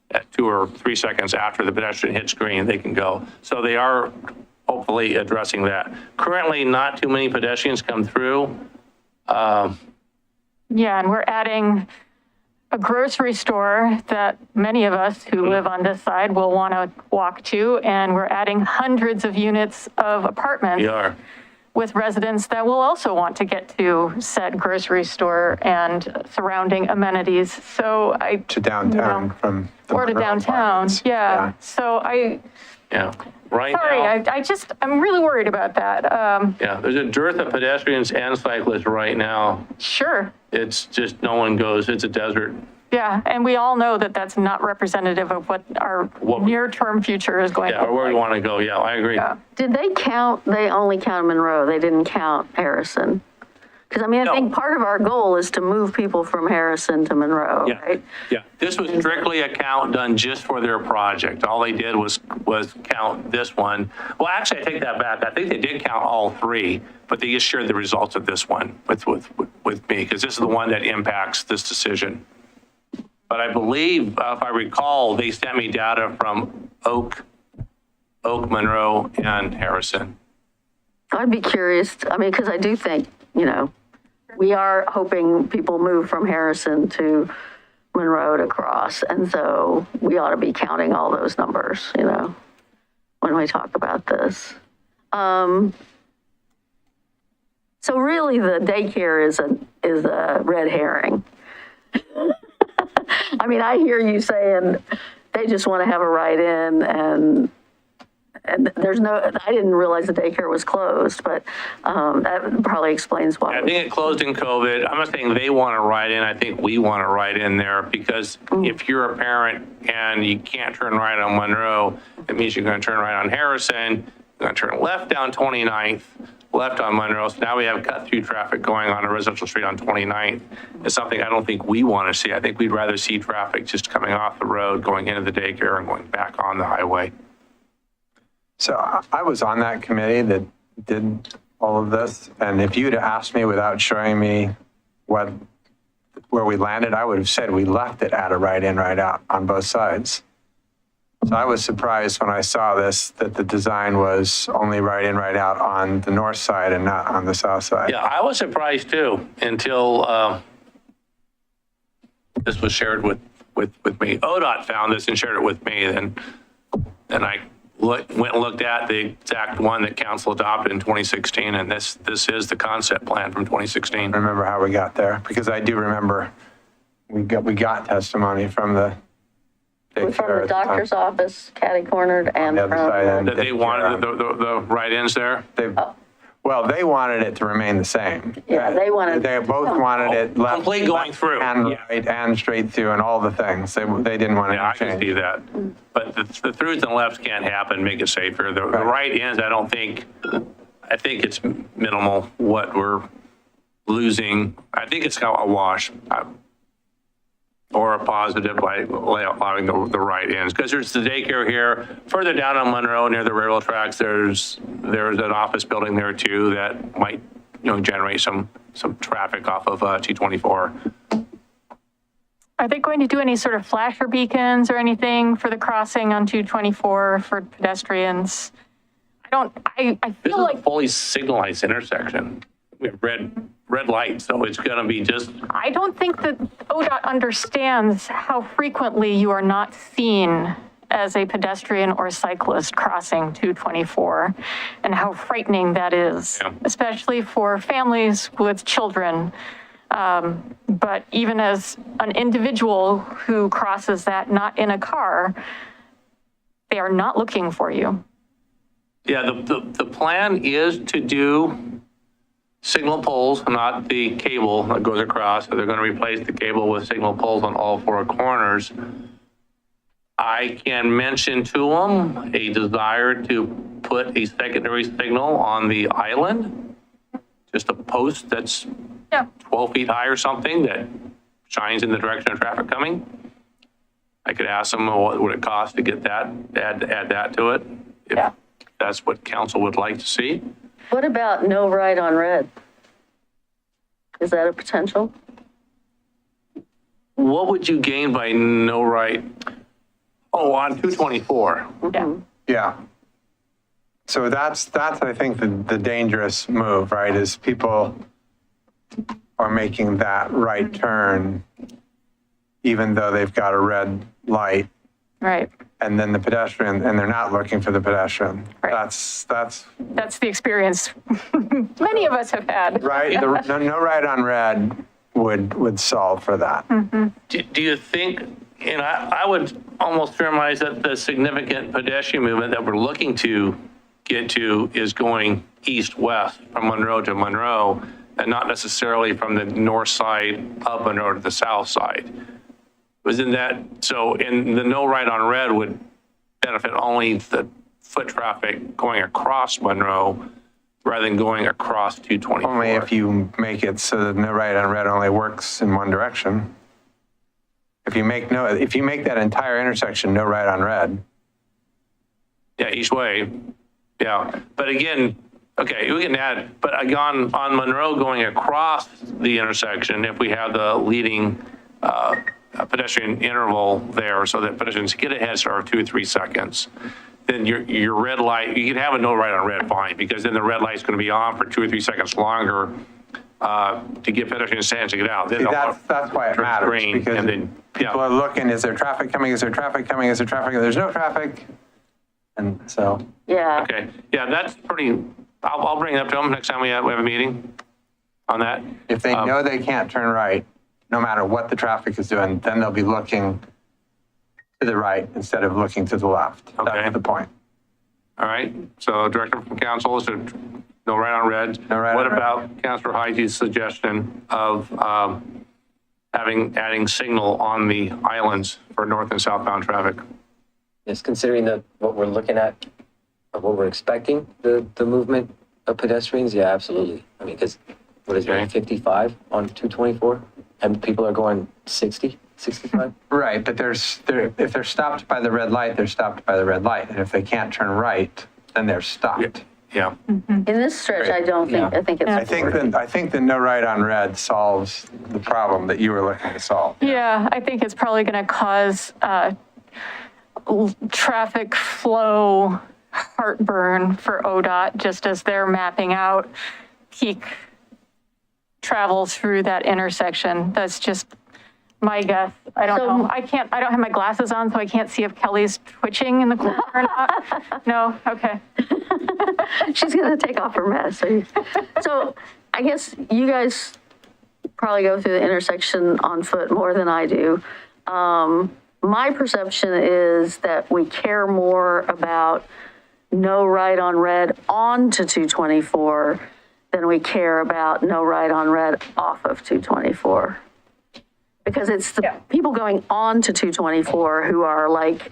at 2 or 3 seconds after the pedestrian hits green, they can go. So they are hopefully addressing that. Currently, not too many pedestrians come through. Yeah, and we're adding a grocery store that many of us who live on this side will want to walk to, and we're adding hundreds of units of apartments. We are. with residents that will also want to get to said grocery store and surrounding amenities. So To downtown from the or to Monroe downtown, apartments. yeah. So Yeah. Right sorry, now, I'm really worried about that. yeah, there's a dearth of pedestrians and cyclists right now. Sure, It's just no one goes. It's a desert. yeah, and we all know that that's not representative of what our near-term future is going to Yeah, look or where we like. want to go. Yeah, I agree. Yeah. Did they count, they only counted Monroe, they didn't count Harrison? Because I mean, I No. think part of our goal is to move people from Harrison to Monroe, Yeah. right? Yeah, this was strictly a count done just for their project. All they did was count this one. Well, actually, I take that back. I think they did count all three, but they just shared the results of this one with me, because this is the one that impacts this decision. But I believe, if I recall, they sent me data from Oak, Monroe, and Harrison. I'd be curious, I mean, because I do think, you know, we are hoping people move from Harrison to Monroe to cross, and so we ought to be counting all those numbers, you know, when we talk about this. So really, the daycare is a red herring. I mean, I hear you saying they just want to have a ride-in, and there's no, I didn't realize the daycare was closed, but that probably explains why. I think it closed in COVID. I'm not saying they want to ride in. I think we want to ride in there, because if you're a parent and you can't turn right on Monroe, it means you're going to turn right on Harrison, you're going to turn left down 29th, left on Monroe. So now we have cut-through traffic going on a residential street on 29th. It's something I don't think we want to see. I think we'd rather see traffic just coming off the road, going into the daycare and going back on the highway. So I was on that committee that did all of this, and if you'd asked me without showing me where we landed, I would have said we left it at a right in, right out on both sides. So I was surprised when I saw this, that the design was only right in, right out on the north side and not on the south side. Yeah, I was surprised too, until this was shared with me. ODOT found this and shared it with me, and I went and looked at the exact one that council adopted in 2016, and this is the concept plan from 2016. I remember how we got there, because I do remember we got testimony from the daycare From at the time. doctor's office, catty-cornered, and the other side, from, and That they wanted the write-ins there. Well, they wanted it to remain the same. Yeah, they wanted- They both wanted it left. Complete going left through, And yeah. right and straight through and all the things. They didn't want Yeah, I to can see change. that. But the throughs and lefts can't happen, make it safer. The right-ins, I think it's minimal what we're losing. I think it's a wash. Or a positive by allowing the right-ins, because there's the daycare here. Further down on Monroe near the railroad tracks, there's an office building there too that might, generate some traffic off of 224. Are they going to do any sort of flasher beacons or anything for the crossing on 224 for pedestrians? I This feel is like a fully signalized intersection. We have red lights, so it's going to be just, I don't think that ODOT understands how frequently you are not seen as a pedestrian or cyclist crossing 224 and how frightening that is, Yeah. especially for families with children. But even as an individual who crosses that not in a car, they are not looking for you. yeah, the plan is to do signal poles, not the cable that goes across. So they're going to replace the cable with signal poles on all four corners. I can mention to them a desire to put a secondary signal on the island, just a post that's Yeah. 12 feet high or something that shines in the direction of traffic coming. I could ask them what would it cost to get that, add that to it, if Yeah. that's what council would like to see. what about no right on red? Is that a potential? What would you gain by no right? Oh, on 224. Yeah. Yeah. So that's I think the dangerous move, right? Is people are making that right turn, even though they've got a red light. Right. and then the pedestrian, and they're not looking for the pedestrian. Right. That's That's the experience many of us have had. right. No right on red would solve for that. Do you think, and I would almost surmise that the significant pedestrian movement that we're looking to get to is going east-west from Monroe to Monroe, and not necessarily from the north side of Monroe to the south side. Wasn't that, so, and the no right on red would benefit only the foot traffic going across Monroe rather than going across 224. Only if you make it so that no right on red only works in one direction. If you make that entire intersection no right on red, Yeah, each way. Yeah, but again, okay, we can add, but on Monroe going across the intersection, if we have the leading pedestrian interval there so that pedestrians get a head start of 2 or 3 seconds, then your red light, you can have a no right on red, fine, because then the red light's going to be on for 2 or 3 seconds longer to give pedestrians a chance to get out. Then that's why it turn matters, green, because and then, people yeah. are looking, is there traffic coming, is there traffic coming, is there traffic, there's no traffic. And so, Yeah. Okay, yeah, that's pretty, I'll bring it up to them next time we have a meeting on that. if they know they can't turn right, no matter what the traffic is doing, then they'll be looking to the right instead of looking to the left. Okay. That's the point. All right, so director from council is to no right on red. No right What on red. about Councilor Heidi's suggestion of adding signal on the islands for north and southbound traffic? Yes, considering what we're looking at, what we're expecting, the movement of pedestrians, yeah, absolutely. I mean, because what is Okay. it, 55 on 224? And people are going 60, 65? Right, but if they're stopped by the red light, they're stopped by the red light. And if they can't turn right, then they're stopped. Yeah, In this stretch, I don't think, Yeah. I think it's. I think the no right on red solves the problem that you were looking to solve. Yeah, I think it's probably going to cause traffic flow heartburn for ODOT, just as they're mapping out peak travel through that intersection. That's just my guess. I don't know. I don't have my glasses on, so I can't see if Kelly's twitching in the corner or not. No? Okay. She's going to take off her mask. So I guess you guys probably go through the intersection on foot more than I do. My perception is that we care more about no right on red onto 224 than we care about no right on red off of 224. Because it's the people going on to 224 who are like,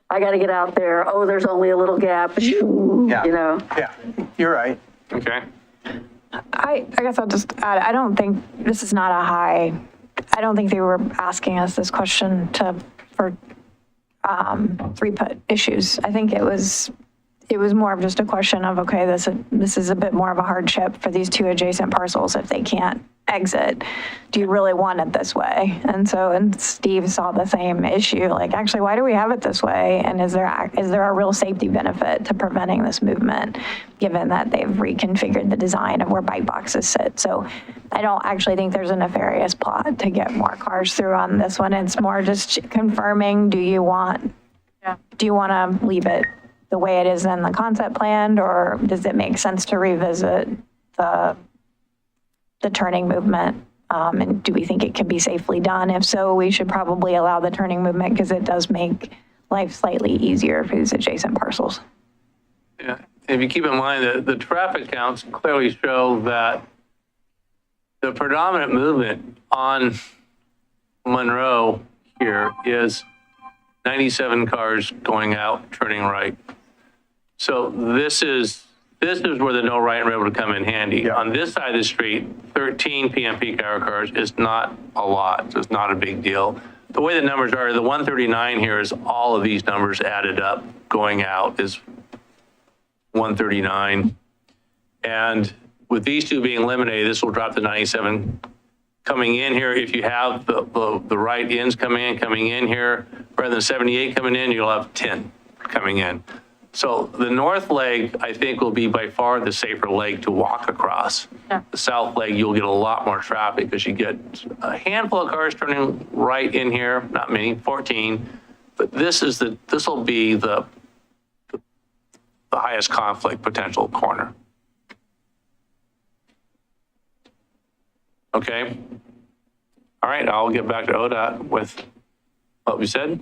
I got to get out there. Oh, there's only a little gap. Yeah. You know. Yeah, you're right. okay. I guess I'll just add, I don't think this is not a high, I don't think they were asking us this question for three-put issues. I think it was more of just a question of, okay, this is a bit more of a hardship for these two adjacent parcels if they can't exit. Do you really want it this way? And Steve saw the same issue, like, actually, why do we have it this way? And is there a real safety benefit to preventing this movement, given that they've reconfigured the design of where bike boxes sit? So I don't actually think there's a nefarious plot to get more cars through on this one. It's more just confirming, do you want to leave it the way it is in the concept plan, or does it make sense to revisit the turning movement? And do we think it can be safely done? If so, we should probably allow the turning movement because it does make life slightly easier for these adjacent parcels. Yeah, if you keep in mind that the traffic counts clearly show that the predominant movement on Monroe here is 97 cars going out, turning right. So this is where the no right and red would come in handy. Yeah. On this side of the street, 13 PM peak hour cars is not a lot, so it's not a big deal. The way the numbers are, the 139 here is all of these numbers added up going out is 139. And with these two being eliminated, this will drop to 97 coming in here. If you have the right ends coming in here, rather than 78 coming in, you'll have 10 coming in. So the north leg, I think, will be by far the safer leg to walk across. Yeah. The south leg, you'll get a lot more traffic because you get a handful of cars turning right in here, not many, 14, this will be the highest conflict potential corner. Okay. All right, I'll get back to ODOT with what we said.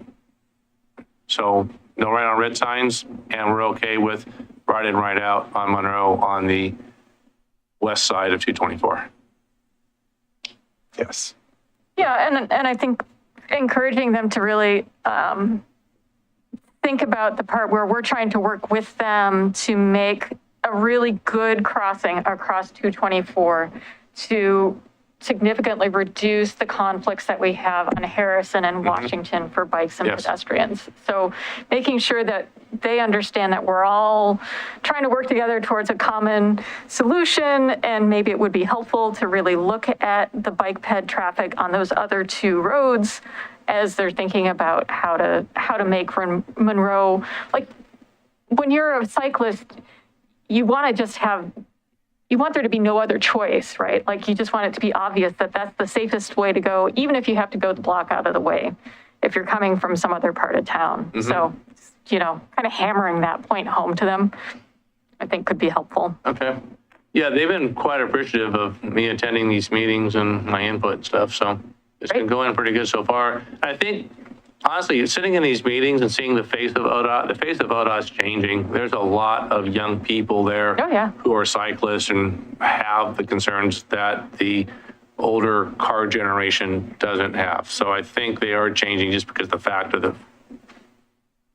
So no right on red signs, and we're okay with right in, right out on Monroe on the west side of 224. Yes. Yeah, and I think encouraging them to really think about the part where we're trying to work with them to make a really good crossing across 224 to significantly reduce the conflicts that we have on Harrison and Washington for bikes and Yes. pedestrians. So making sure that they understand that we're all trying to work together towards a common solution, and maybe it would be helpful to really look at the bike ped traffic on those other two roads as they're thinking about how to make Monroe, like, when you're a cyclist, you want to just have, you want there to be no other choice, right? Like, you just want it to be obvious that that's the safest way to go, even if you have to go the block out of the way, if you're coming from some other part of town. So, you know, kind of hammering that point home to them, I think could be helpful. Okay. Yeah, they've been quite appreciative of me attending these meetings and my input and stuff, so it's been going pretty good so far. I think, honestly, sitting in these meetings and seeing the face of ODOT is changing. There's a lot of young people there Oh, yeah. who are cyclists and have the concerns that the older car generation doesn't have. So I think they are changing just because the fact of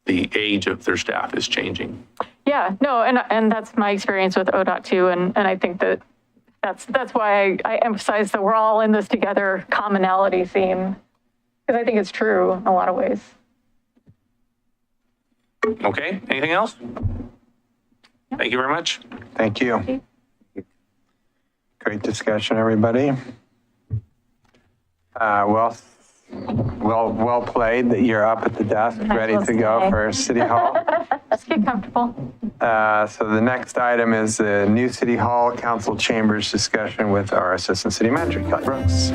the age of their staff is changing. Yeah, no, and that's my experience with ODOT too, and I think that's why I emphasize that we're all in this together commonality theme, because I think it's true in a lot of ways. Okay, anything else? Thank you very much. Thank you. Great discussion, everybody. Well played that you're up at the desk, ready to go for City Hall. Just get comfortable. So the next item is the new City Hall Council Chambers discussion with our Assistant City Manager, Kelly Brooks.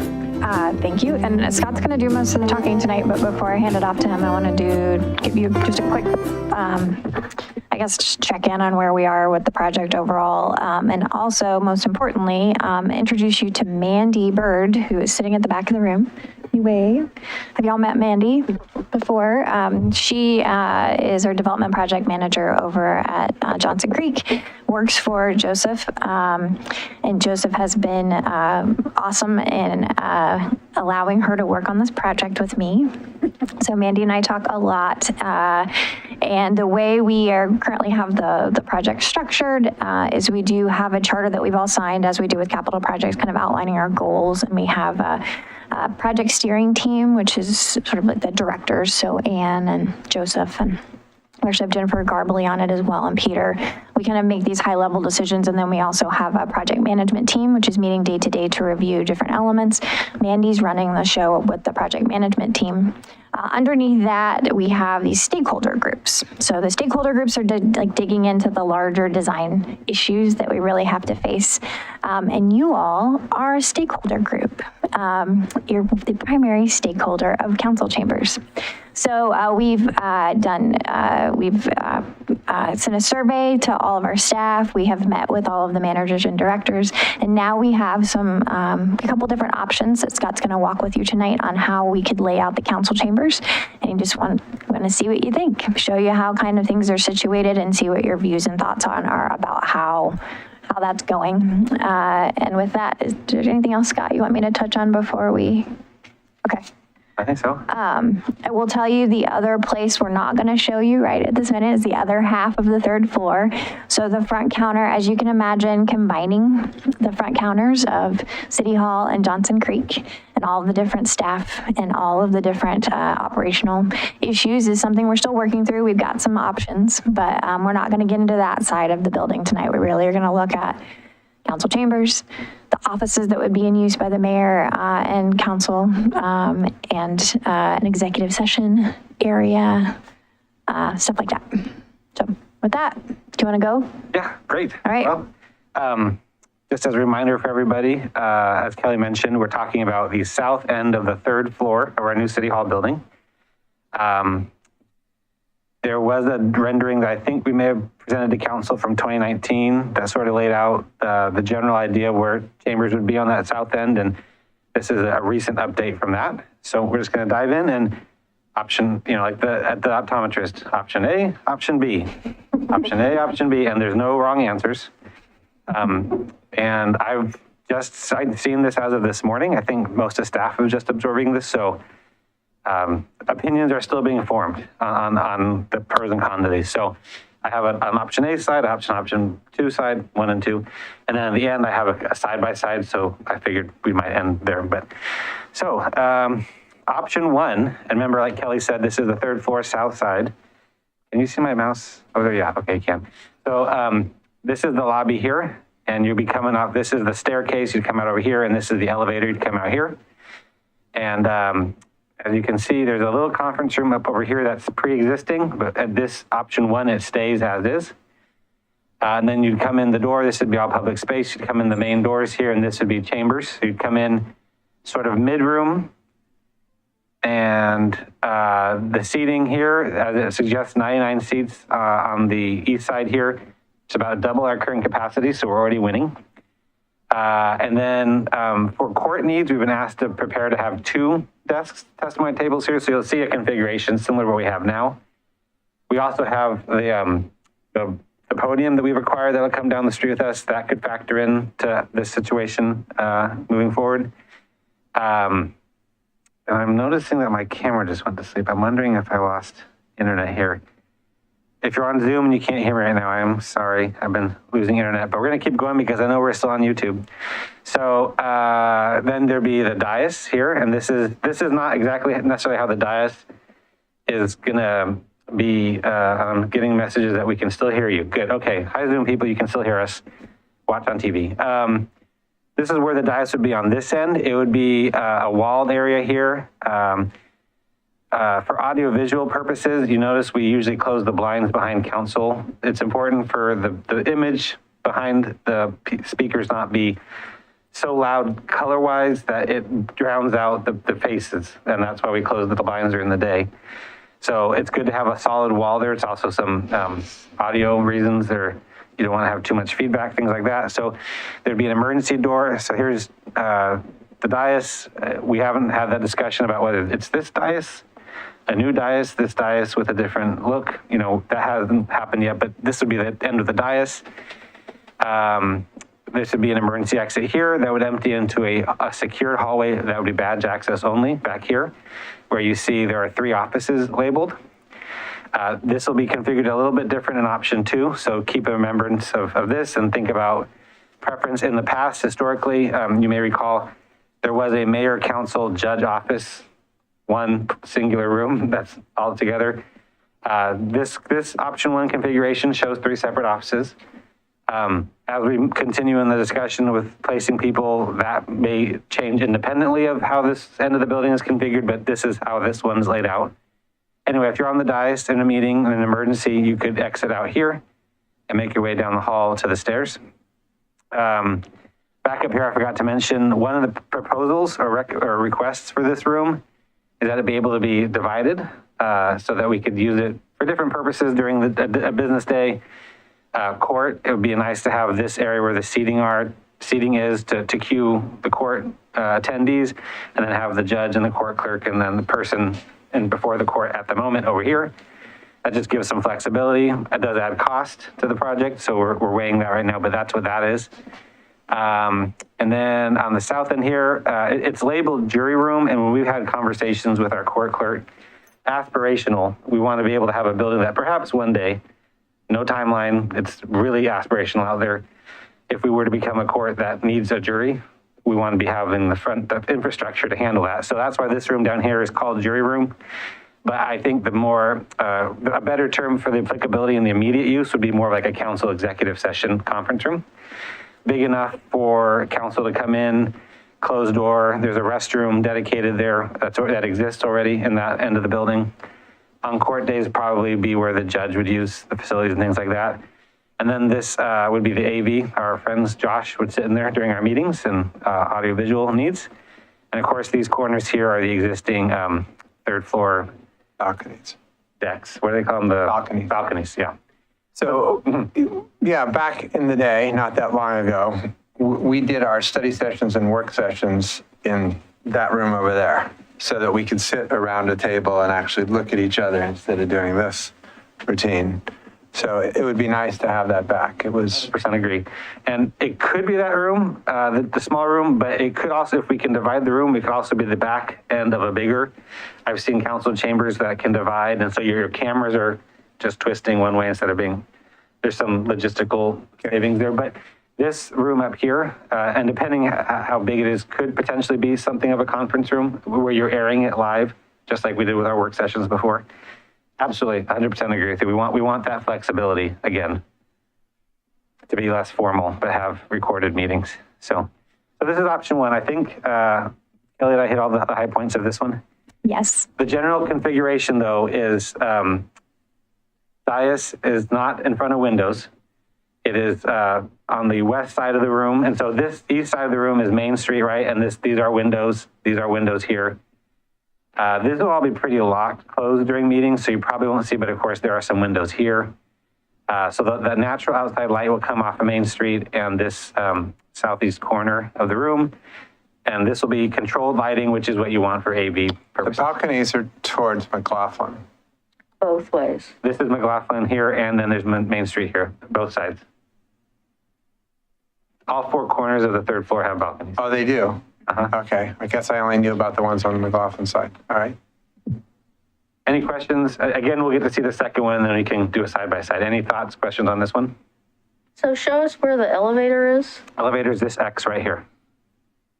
Thank you. And Scott's going to do most of the talking tonight, but before I hand it off to him, I want to give you just a quick, I guess, just check in on where we are with the project overall. And also, most importantly, introduce you to Mandy Bird, who is sitting at the back of the room. You wave. Have y'all met Mandy before? She is our development project manager over at Johnson Creek, works for Joseph, and Joseph has been awesome in allowing her to work on this project with me. So Mandy and I talk a lot, and the way we currently have the project structured is we do have a charter that we've all signed, as we do with capital projects, kind of outlining our goals, and we have a project steering team, which is sort of like the directors, so Anne and Joseph, and we actually have Jennifer Garbely on it as well, and Peter. We kind of make these high-level decisions, and then we also have a project management team, which is meeting day to day to review different elements. Mandy's running the show with the project management team. Underneath that, we have these stakeholder groups. So the stakeholder groups are digging into the larger design issues that we really have to face. And you all are a stakeholder group. You're the primary stakeholder of council chambers. So we've sent a survey to all of our staff. We have met with all of the managers and directors, and now we have a couple different options that Scott's going to walk with you tonight on how we could lay out the council chambers. And you just want to see what you think, show you how kind of things are situated, and see what your views and thoughts are about how that's going. And with that, is there anything else, Scott, you want me to touch on before we? Okay. I think so. I will tell you the other place we're not going to show you right at this minute is the other half of the third floor. So the front counter, as you can imagine, combining the front counters of City Hall and Johnson Creek and all of the different staff and all of the different operational issues is something we're still working through. We've got some options, but we're not going to get into that side of the building tonight. We really are going to look at council chambers, the offices that would be in use by the mayor and council, and an executive session area, stuff like that. So with that, do you want to go? Yeah, great. All right. Well, just as a reminder for everybody, as Kelly mentioned, we're talking about the south end of the third floor of our new City Hall building. There was a rendering that I think we may have presented to council from 2019 that sort of laid out the general idea where chambers would be on that south end. And this is a recent update from that. So we're just going to dive in and option, like at the optometrist, option A, option B, option A, option B, and there's no wrong answers. And I've just seen this as of this morning. I think most of staff was just absorbing this. So opinions are still being formed on the pros and cons of these. So I have an option A side, option 2 side, 1 and 2. And then at the end, I have a side by side. So I figured we might end there. But so option 1, and remember, like Kelly said, this is the 3rd floor south side. Can you see my mouse? Oh, there, yeah, okay, you can. So this is the lobby here, and you'll be coming up. This is the staircase, you'd come out over here, and this is the elevator, you'd come out here. And as you can see, there's a little conference room up over here that's pre-existing, but at this option 1, it stays as is. And then you'd come in the door, this would be all public space. You'd come in the main doors here, and this would be chambers. So you'd come in sort of mid-room, and the seating here, as it suggests, 99 seats on the east side here. It's about double our current capacity, so we're already winning. And then for court needs, we've been asked to prepare to have 2 desks, testimony tables here, so you'll see a configuration similar to what we have now. We also have the podium that we've acquired that'll come down the street with us. That could factor into this situation moving forward. And I'm noticing that my camera just went to sleep. I'm wondering if I lost internet here. If you're on Zoom and you can't hear me right now, I'm sorry. I've been losing internet, but we're going to keep going because I know we're still on YouTube. So then there'll be the dais here, and this is not exactly necessarily how the dais is going to be getting messages that we can still hear you. Good. Okay. Hi, Zoom people. You can still hear us. Watch on TV. This is where the dais would be on this end. It would be a walled area here. For audiovisual purposes, you notice we usually close the blinds behind council. It's important for the image behind the speakers not be so loud color-wise that it drowns out the faces, and that's why we close the blinds during the day. So it's good to have a solid wall there. It's also some audio reasons there. You don't want to have too much feedback, things like that. So there'd be an emergency door. So here's the dais. We haven't had that discussion about whether it's this dais, a new dais, this dais with a different look. That hasn't happened yet, but this would be the end of the dais. This would be an emergency exit here that would empty into a secured hallway that would be badge access only back here, where you see there are 3 offices labeled. This will be configured a little bit different in option 2, so keep a remembrance of this and think about preference. In the past, historically, you may recall, there was a mayor, council, judge office, 1 singular room that's all together. This option 1 configuration shows 3 separate offices. As we continue in the discussion with placing people, that may change independently of how this end of the building is configured, but this is how this one's laid out. Anyway, if you're on the dais in a meeting, in an emergency, you could exit out here and make your way down the hall to the stairs. Back up here, I forgot to mention, one of the proposals or requests for this room is that it be able to be divided so that we could use it for different purposes during a business day. Court, it would be nice to have this area where the seating is to queue the court attendees, and then have the judge and the court clerk and then the person and before the court at the moment over here. That just gives some flexibility. It does add cost to the project, so we're weighing that right now, but that's what that is. And then on the south end here, it's labeled jury room, and when we've had conversations with our court clerk, aspirational, we want to be able to have a building that perhaps one day, no timeline, it's really aspirational out there. If we were to become a court that needs a jury, we want to be having the infrastructure to handle that. So that's why this room down here is called jury room. But I think a better term for the applicability and the immediate use would be more like a council executive session conference room. Big enough for council to come in, closed door. There's a restroom dedicated there that exists already in that end of the building. On court days, probably be where the judge would use the facilities and things like that. And then this would be the AV. Our friends, Josh, would sit in there during our meetings and audiovisual needs. And of course, these corners here are the existing 3rd floor balconies. decks. What do they call them? The Balconies. Balconies, yeah. So, yeah, back in the day, not that long ago, we did our study sessions and work sessions in that room over there so that we could sit around a table and actually look at each other instead of doing this routine. So it would be nice to have that back. It was, % agree. And it could be that room, the small room, but it could also, if we can divide the room, it could also be the back end of a bigger. I've seen council chambers that can divide, and so your cameras are just twisting one way instead of being, there's some logistical savings there. But this room up here, and depending how big it is, could potentially be something of a conference room where you're airing it live, just like we did with our work sessions before. Absolutely, 100% agree with you. We want that flexibility, again, to be less formal, but have recorded meetings. So this is option one. I think, Kelly, did I hit all the high points of this one? Yes. The general configuration, though, is dais is not in front of windows. It is on the west side of the room. And so this east side of the room is Main Street, right? And these are windows. These are windows here. This will all be pretty locked, closed during meetings, so you probably won't see, but of course there are some windows here. So the natural outside light will come off of Main Street and this southeast corner of the room. And this will be controlled lighting, which is what you want for AV the purposes. balconies are towards McLaughlin. Both ways. This is McLaughlin here, and then there's Main Street here, both sides. All four corners of the third floor have balconies. Oh, they do? Uh-huh. Okay, I guess I only knew about the ones on the McLaughlin side. All right. Any questions? Again, we'll get to see the second one, and then we can do a side-by-side. Any thoughts, questions on this one? So show us where the elevator is. Elevator is this X right here.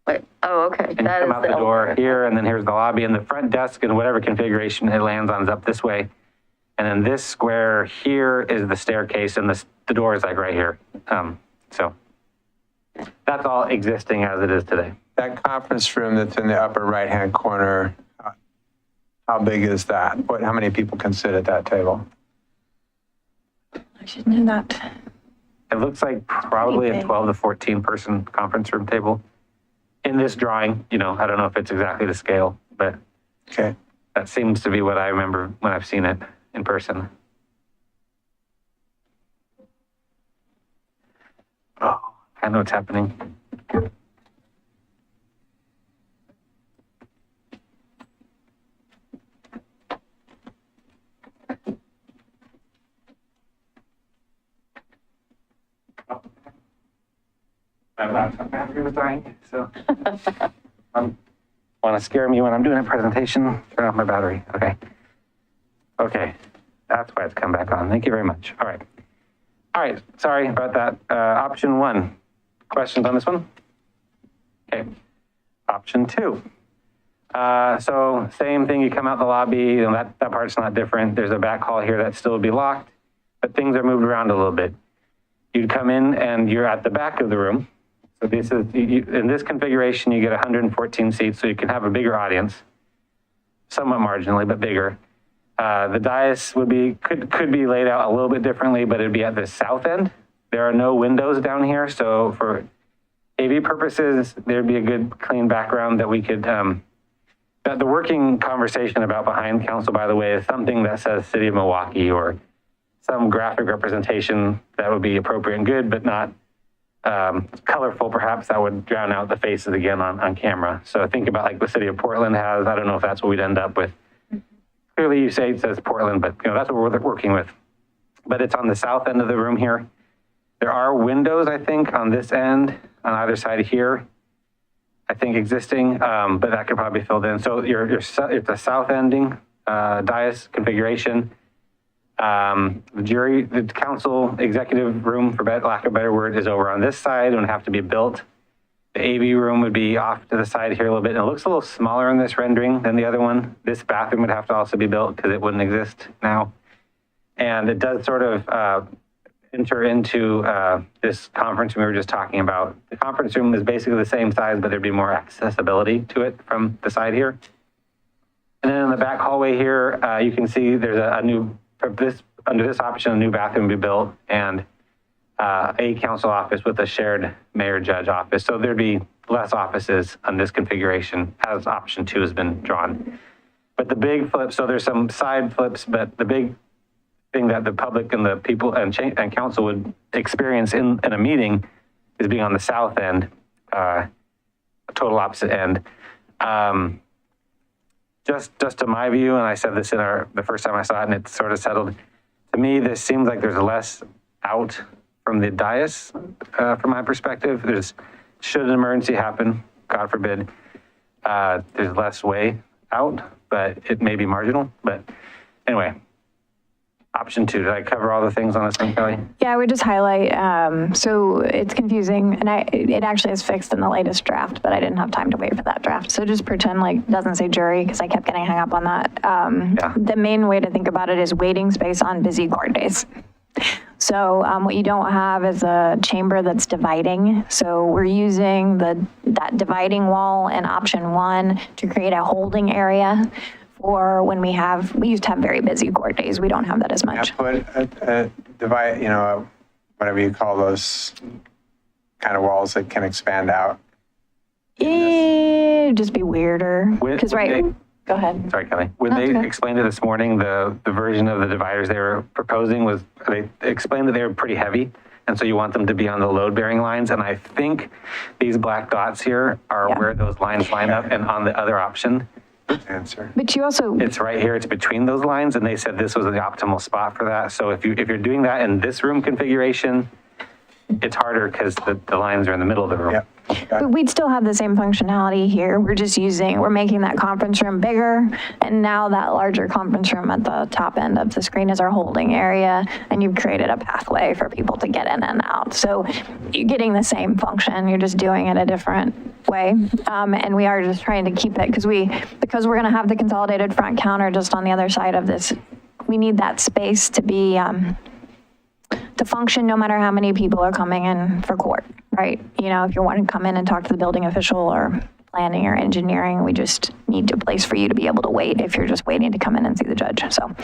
Wait, oh, okay. And you That come is out the door elevator. here, and then here's the lobby, and the front desk and whatever configuration it lands on is up this way. And then this square here is the staircase, and the door is like right here. So that's all existing as it is today. That conference room that's in the upper right-hand corner, how big is that? How many people can sit at that table? I should know that. It looks like probably a big. 12 to 14 person conference room table. In this drawing, I don't know if it's exactly the scale, but Okay. that seems to be what I remember when I've seen it in person. Oh, I know what's happening. My laptop battery was dying, so. Want to scare me when I'm doing a presentation? Turn off my battery. Okay. Okay. That's why it's come back on. Thank you very much. All right. All right. Sorry about that. Option one. Questions on this one? Okay. Option two. So same thing. You come out the lobby, and that part's not different. There's a back hall here that still will be locked, but things are moved around a little bit. You'd come in and you're at the back of the room. So this is, in this configuration, you get 114 seats, so you can have a bigger audience, somewhat marginally, but bigger. The dais could be laid out a little bit differently, but it'd be at the south end. There are no windows down here, so for AV purposes, there'd be a good clean background that we could, the working conversation about behind council, by the way, is something that says City of Milwaukie or some graphic representation that would be appropriate and good, but not colorful, perhaps, that would drown out the faces again on camera. So think about like the city of Portland has, I don't know if that's what we'd end up with. Clearly you say it says Portland, but that's what we're working with. But it's on the south end of the room here. There are windows, I think, on this end, on either side here, I think existing, but that could probably be filled in. So it's a south ending dais configuration. The council executive room, for lack of a better word, is over on this side and would have to be built. The AV room would be off to the side here a little bit. And it looks a little smaller in this rendering than the other one. This bathroom would have to also be built because it wouldn't exist now. And it does sort of enter into this conference room we were just talking about. The conference room is basically the same size, but there'd be more accessibility to it from the side here. And then in the back hallway here, you can see there's under this option, a new bathroom will be built and a council office with a shared mayor-judge office. So there'd be less offices on this configuration as option two has been drawn. But the big flip, so there's some side flips, but the big thing that the public and the people and council would experience in a meeting is being on the south end, total opposite end. Just to my view, and I said this in the first time I saw it, and it's sort of settled. To me, this seems like there's less out from the dais, from my perspective. Should an emergency happen, God forbid, there's less way out, but it may be marginal. But anyway, option 2. Did I cover all the things on this one, Kelly? Yeah, I would just highlight, so it's confusing, and it actually is fixed in the latest draft, but I didn't have time to wait for that draft. So just pretend like it doesn't say jury, because I kept getting hung up on that. The main way to think about it is waiting space on busy court days. So what you don't have is a chamber that's dividing. So we're using that dividing wall in option 1 to create a holding area for when we used to have very busy court days. We don't have that as much. Put a divide, whatever you call those kind of walls that can expand out. It'd just be weirder. Because go ahead. Sorry, Kelly. When No, it's they okay. explained it this morning, the version of the dividers they were proposing they explained that they were pretty heavy. And so you want them to be on the load-bearing lines. And I think these black dots here are where those lines line up. And on the other option, Answer. But you also, it's right here. It's between those lines. And they said this was the optimal spot for that. So if you're doing that in this room configuration, it's harder because the lines are in the middle of the room. Yep. but we'd still have the same functionality here. We're making that conference room bigger. And now that larger conference room at the top end of the screen is our holding area. And you've created a pathway for people to get in and out. So you're getting the same function. You're just doing it a different way. And we are just trying to keep it because we're going to have the consolidated front counter just on the other side of this. We need that space to be, to function no matter how many people are coming in for court, right? If you want to come in and talk to the building official or planning or engineering, we just need a place for you to be able to wait if you're just waiting to come in and see the judge. So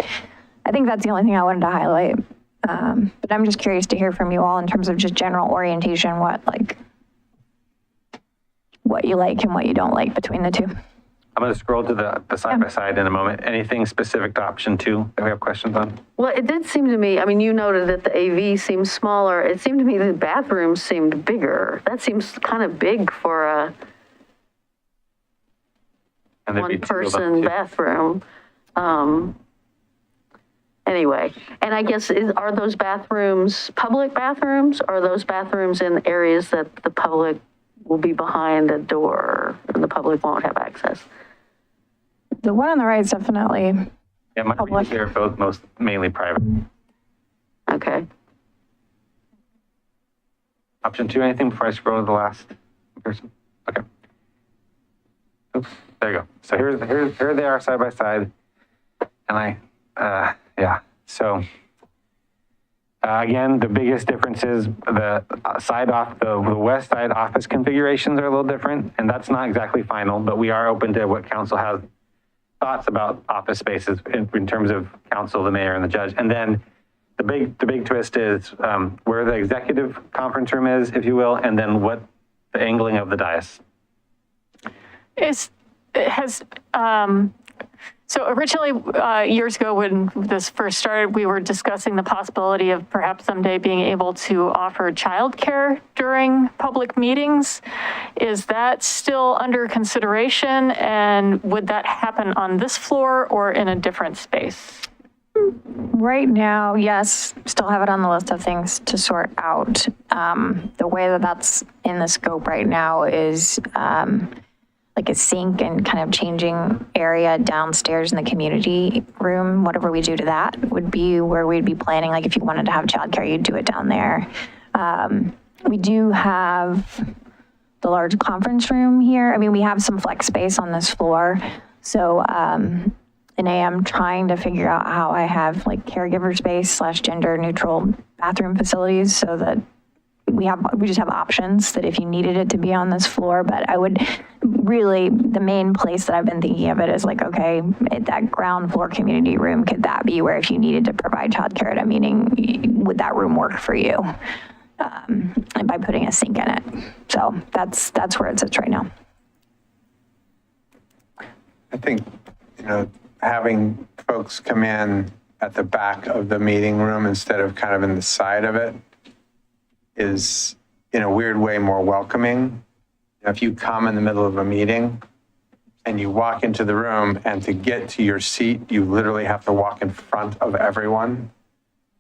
I think that's the only thing I wanted to highlight. But I'm just curious to hear from you all in terms of just general orientation, what you like and what you don't like between the two. I'm going to scroll to the side-by-side in a moment. Anything specific to option 2 that we have questions on? Well, it did seem to me, you noted that the AV seems smaller. It seemed to me the bathrooms seemed bigger. That seems kind of big for a And there'd be 2 of them, one-person too. bathroom. Anyway, and I guess, are those bathrooms public bathrooms? Or are those bathrooms in areas that the public will be behind a door and the public won't have access? The one on the right is definitely Yeah, my public. readings here are both mainly private. Okay. Option 2, anything before I scroll to the last person? Okay. Oops, there you go. So here they are side by side. And So again, the biggest difference is the the west side office configurations are a little different, and that's not exactly final, but we are open to what council has thoughts about office spaces in terms of council, the mayor, and the judge. And then the big twist is where the executive conference room is, if you will, and then what the angling of the dais. So originally, years ago, when this first started, we were discussing the possibility of perhaps someday being able to offer childcare during public meetings. Is that still under consideration? And would that happen on this floor or in a different space? Right now, yes, still have it on the list of things to sort out. The way that that's in the scope right now is like a sink and kind of changing area downstairs in the community room. Whatever we do to that would be where we'd be planning. Like if you wanted to have childcare, you'd do it down there. We do have the large conference room here. We have some flex space on this floor. So, and I am trying to figure out how I have like caregiver space / gender neutral bathroom facilities so that we just have options that if you needed it to be on this floor. But I would really, the main place that I've been thinking of it is like, okay, at that ground floor community room, could that be where if you needed to provide childcare at a meeting, would that room work for you? And by putting a sink in it. So that's where it sits right now. I think having folks come in at the back of the meeting room instead of kind of in the side of it is in a weird way more welcoming. If you come in the middle of a meeting and you walk into the room and to get to your seat, you literally have to walk in front of everyone.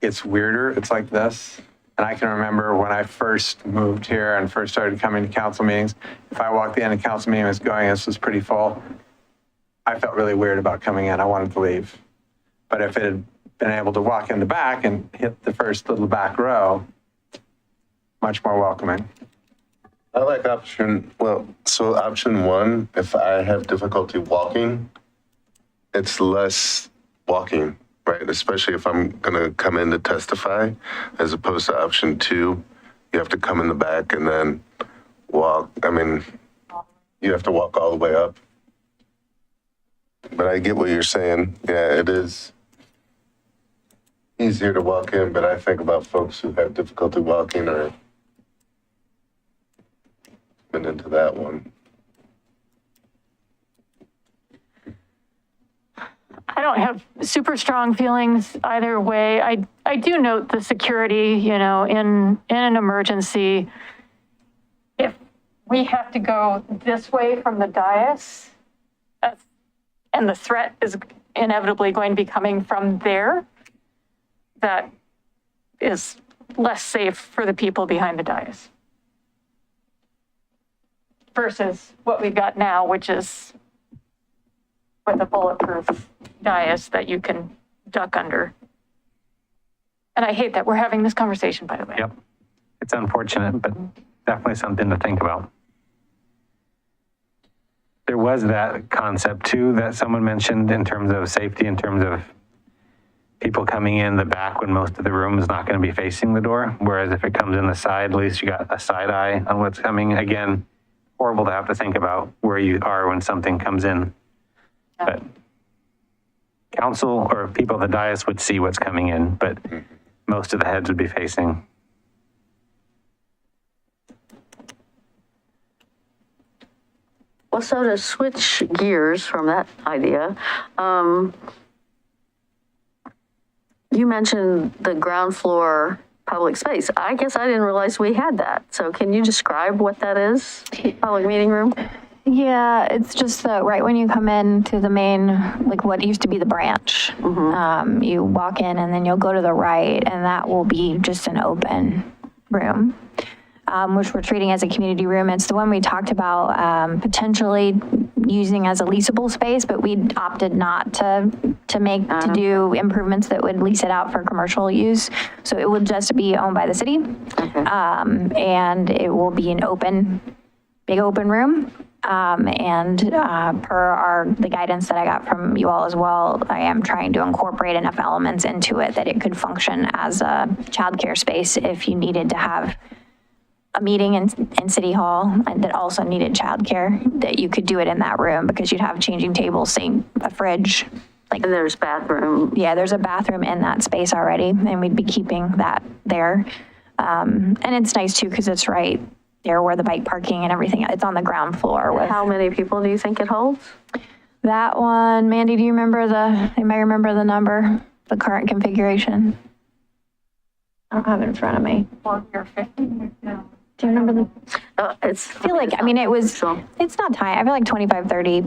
It's weirder. It's like this. And I can remember when I first moved here and first started coming to council meetings, if I walked in and council meeting was going, this was pretty full, I felt really weird about coming in. I wanted to leave. But if it had been able to walk in the back and hit the first little back row, much more welcoming. I like option 1, if I have difficulty walking, it's less walking, right? Especially if I'm going to come in to testify, as opposed to option 2, you have to come in the back and then walk. I mean, you have to walk all the way up. But I get what you're saying. Yeah, it is easier to walk in, but I think about folks who have difficulty walking or been into that one. I don't have super strong feelings either way. I do note the security, in an emergency. If we have to go this way from the dais, and the threat is inevitably going to be coming from there, that is less safe for the people behind the dais versus what we've got now, which is with a bulletproof dais that you can duck under. And I hate that we're having this conversation, by the way. Yep. It's unfortunate, but definitely something to think about. There was that concept too that someone mentioned in terms of safety, in terms of people coming in the back when most of the room is not going to be facing the door. Whereas if it comes in the side, at least you got a side eye on what's coming. Again, horrible to have to think about where you are when something comes in. But council or people at the dais would see what's coming in, but most of the heads would be facing. Well, so to switch gears from that idea, you mentioned the ground floor public space. I guess I didn't realize we had that. So can you describe what that is? Public meeting room? Yeah, it's just right when you come in to the main, like what used to be the branch. You walk in and then you'll go to the right, and that will be just an open room, which we're treating as a community room. It's the one we talked about potentially using as a leasable space, but we opted not to do improvements that would lease it out for commercial use. So it will just be owned by the city, and it will be an big open room. Per the guidance that I got from you all as well, I am trying to incorporate enough elements into it that it could function as a childcare space if you needed to have a meeting in City Hall that also needed childcare, that you could do it in that room because you'd have changing tables, sink, a fridge. And there's bathroom. Yeah, there's a bathroom in that space already, and we'd be keeping that there. And it's nice too because it's right there where the bike parking and everything, it's on the ground floor. How many people do you think it holds? That one, Mandy, do you remember the number, the current configuration? I don't have it in front of me. 40 or 50? No. Do you remember I feel like, it's not tiny. I feel like 25, 30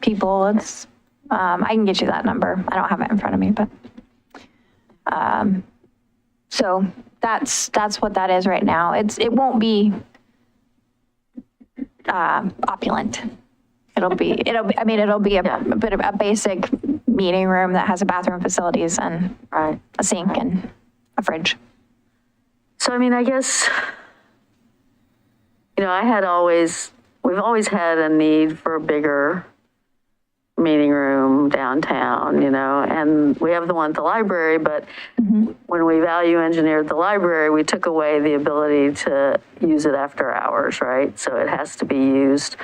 people. It's, I can get you that number. I don't have it in front of me, but, so that's what that is right now. It won't be, opulent. It'll be a bit of a basic meeting room that has a bathroom facilities and a sink and a fridge. So, I guess, we've always had a need for a bigger meeting room downtown, and we have the one at the library, but when we value engineered the library, we took away the ability to use it after hours, right? So it has to be used.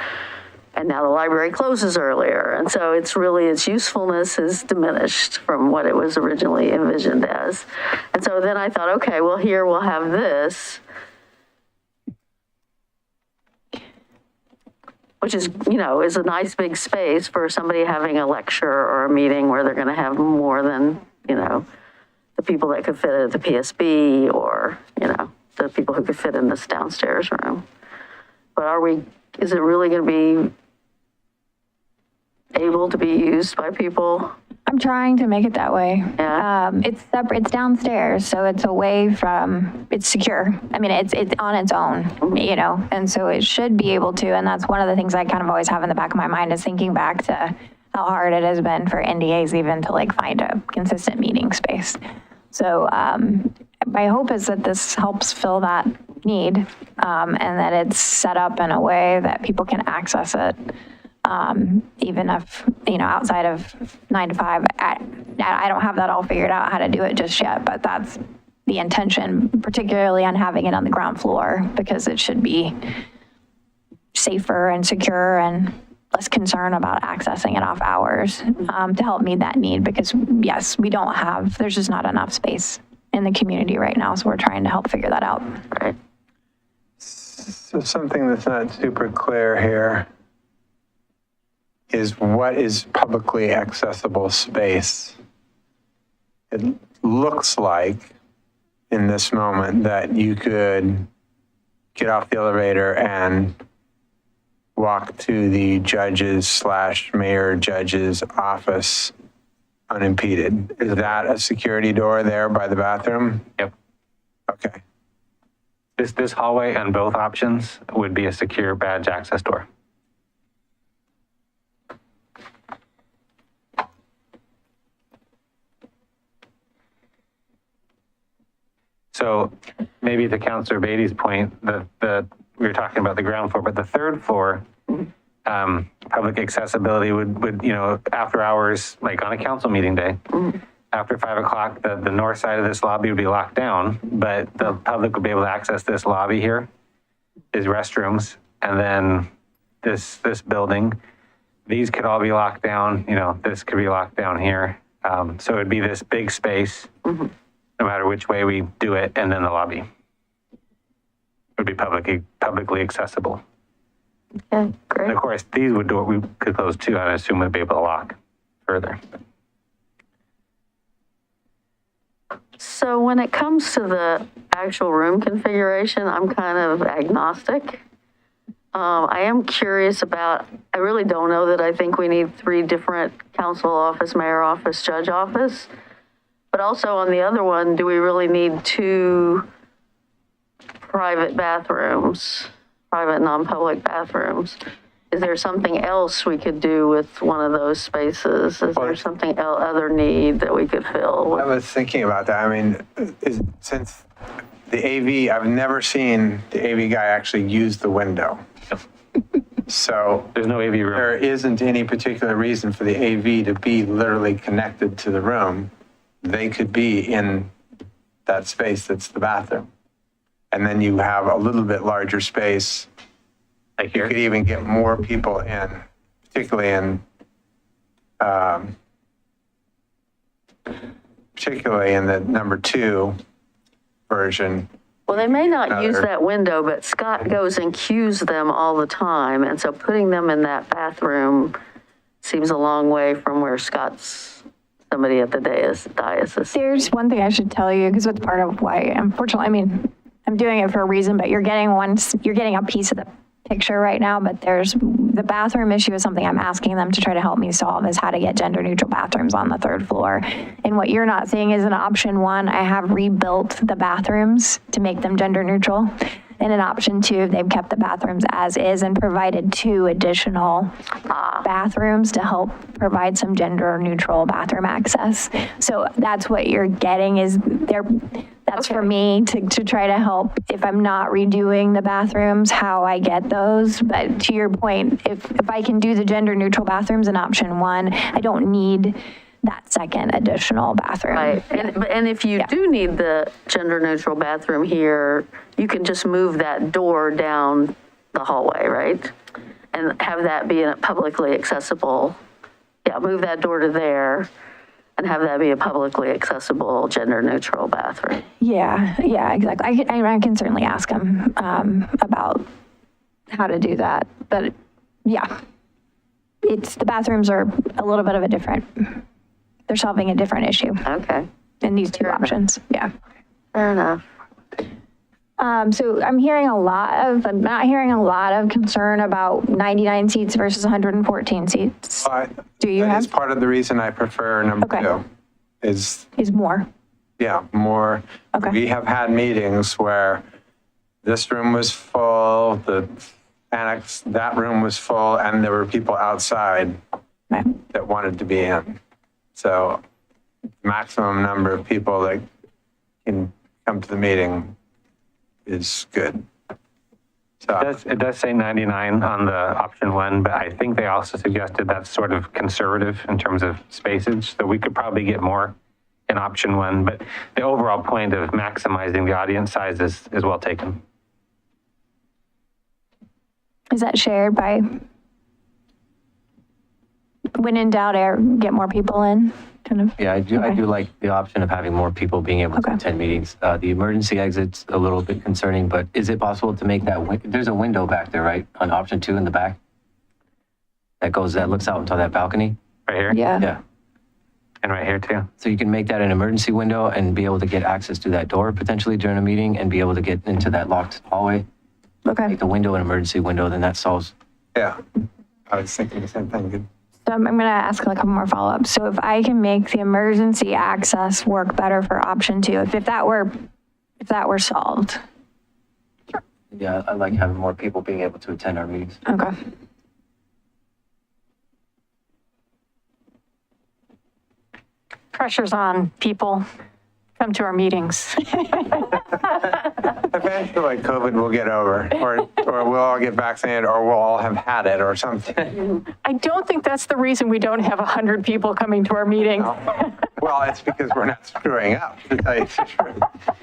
And now the library closes earlier. And so its usefulness is diminished from what it was originally envisioned as. And so then I thought, okay, well, here we'll have this. which is, is a nice big space for somebody having a lecture or a meeting where they're going to have more than, the people that could fit at the PSB or, the people who could fit in this downstairs room. But is it really going to be able to be used by people? I'm trying to make it that way. Yeah. It's separate, it's downstairs, so it's away from, it's secure. I mean, it's on its own, and so it should be able to, and that's one of the things I kind of always have in the back of my mind is thinking back to how hard it has been for NDAs even to like find a consistent meeting space. So my hope is that this helps fill that need, and that it's set up in a way that people can access it. Even if, outside of 9 to 5, I don't have that all figured out how to do it just yet, but that's the intention, particularly on having it on the ground floor, because it should be safer and secure and less concern about accessing it off hours to help meet that need. Because yes, there's just not enough space in the community right now. So we're trying to help figure that out. Right. So something that's not super clear here is what is publicly accessible space. It looks like in this moment that you could get off the elevator and walk to the judge's/mayor judge's office unimpeded. Is that a security door there by the bathroom? Yep. Okay. This hallway and both options would be a secure badge access door. So maybe to Councilor Beatty's point, we were talking about the ground floor, but the third floor, public accessibility would, after hours, like on a council meeting day, after 5 o'clock, the north side of this lobby would be locked down, but the public would be able to access this lobby here, is restrooms, and then this building. These could all be locked down, this could be locked down here. So it'd be this big space, no matter which way we do it, and then the lobby would be publicly accessible. Okay, great. And of course, these we could close too. I assume we'd be able to lock further. So when it comes to the actual room configuration, I'm kind of agnostic. I am curious about, I really don't know that I think we need 3 different council office, mayor office, judge office. But also on the other one, do we really need 2 private bathrooms, private non-public bathrooms? Is there something else we could do with one of those spaces? Is there something other need that we could fill? I was thinking about that. I mean, since the AV, I've never seen the AV guy actually use the window. So there's no AV room. There isn't any particular reason for the AV to be literally connected to the room. They could be in that space that's the bathroom. And then you have a little bit larger space. Like You here? could even get more people in, particularly in the number 2 version. Well, they may not use Another- that window, but Scott goes and cues them all the time. And so putting them in that bathroom seems a long way from where Scott's somebody at the diocese. There's one thing I should tell you, because it's part of why, unfortunately, I mean, I'm doing it for a reason, but you're getting a piece of the picture right now, but the bathroom issue is something I'm asking them to try to help me solve, is how to get gender neutral bathrooms on the 3rd floor. And what you're not seeing is in option 1, I have rebuilt the bathrooms to make them gender neutral. And in option 2, they've kept the bathrooms as is and provided 2 additional bathrooms to help provide some gender neutral bathroom access. So that's what you're getting is that's for me to try to help if I'm not redoing the bathrooms, how I get those. But to your point, if I can do the gender neutral bathrooms in option 1, I don't need that second additional bathroom. Right. And if you do need the gender neutral bathroom here, you can just move that door down the hallway, right? And have that be a publicly accessible, move that door to there and have that be a publicly accessible gender neutral bathroom. Yeah, exactly. I can certainly ask them about how to do that. But Yeah. The bathrooms are a little bit of a different, they're solving a different issue Okay, in these two options. Yeah. fair enough. So I'm not hearing a lot of concern about 99 seats versus 114 seats. Do you That is have, part of the reason I prefer number Okay. 2, is, is more? yeah, more. Okay. We have had meetings where this room was full, the annex, that room was full, and there were people outside Right. that wanted to be in. So maximum number of people that can come to the meeting is good. So, It does say 99 on the option 1, but I think they also suggested that's sort of conservative in terms of spacage, so we could probably get more in option 1, but the overall point of maximizing the audience size is well taken. Is that shared by, when in doubt, get more people in, kind of? Yeah, I do like the option of having more people being able to Okay. attend meetings. The emergency exit's a little bit concerning, but is it possible to make that, there's a window back there, right, on option 2 in the back? That looks out into that balcony? Right here? Yeah. Yeah. And right here too. So you can make that an emergency window and be able to get access to that door potentially during a meeting and be able to get into that locked hallway. Okay. Make the window an emergency window, then that solves. yeah, I was thinking the same thing. Good. So I'm going to ask a couple more follow-ups. So if I can make the emergency access work better for option 2, if that were solved. Yeah, I like having more people being able to attend our meetings. Okay. Pressure's on, people. Come to our meetings. Eventually, COVID will get over, or we'll all get vaccinated, or we'll all have had it, or something. I don't think that's the reason we don't have 100 people coming to our meeting. Well, it's because we're not screwing up, to tell you the truth.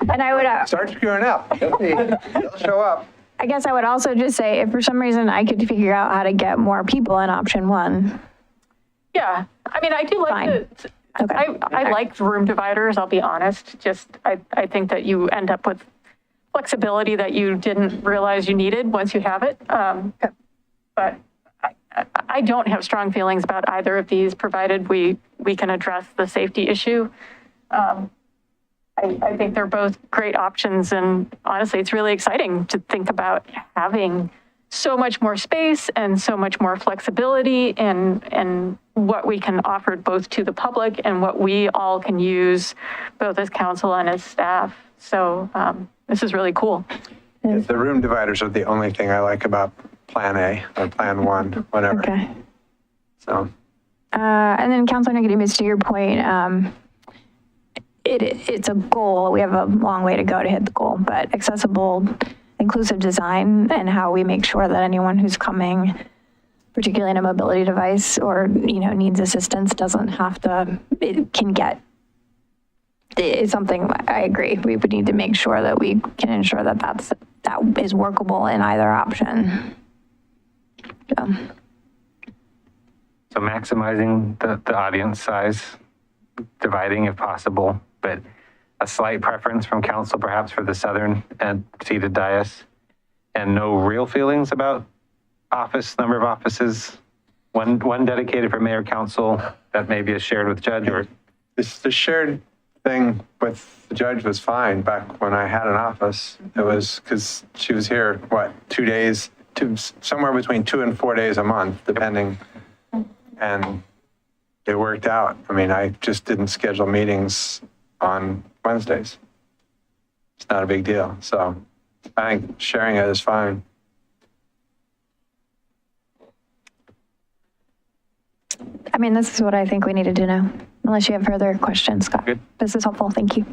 And I would, Start screwing up. They'll show up. I guess I would also just say, if for some reason I could figure out how to get more people in option 1. Yeah, I mean, I do like Fine. Okay. I like room dividers, I'll be honest. Just, I think that you end up with flexibility that you didn't realize you needed once you have it. But I don't have strong feelings about either of these, provided we can address the safety issue. I think they're both great options, and honestly, it's really exciting to think about having so much more space and so much more flexibility and what we can offer both to the public and what we all can use both as council and as staff. So this is really cool. The room dividers are the only thing I like about Plan A or Plan 1, whatever. Okay. So, And then Councilor Nicodemus, to your point, it's a goal. We have a long way to go to hit the goal, but accessible, inclusive design and how we make sure that anyone who's coming, particularly in a mobility device or, needs assistance, doesn't have to, it can get, it's something I agree. We would need to make sure that we can ensure that that is workable in either option. So maximizing the audience size, dividing if possible, but a slight preference from council perhaps for the southern and seated dais, and no real feelings about number of offices, one dedicated for mayor council that maybe is shared with judge, or the shared thing with the judge was fine back when I had an office. It was because she was here, 2 days, somewhere between 2 and 4 days a month, depending. And it worked out. I mean, I just didn't schedule meetings on Wednesdays. It's not a big deal. So I think sharing it is fine. I mean, this is what I think we needed to know, unless you have further questions, Scott. Good. This is helpful. Thank you.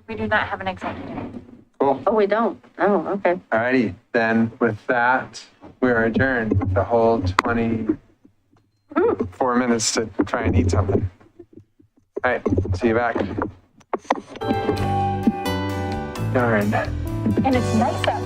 We do not have an executive. Cool. Oh, we don't? Oh, okay. All righty. Then with that, we are adjourned with the whole 24 minutes to try and eat something. All right. See you back. Darn. And it's nice out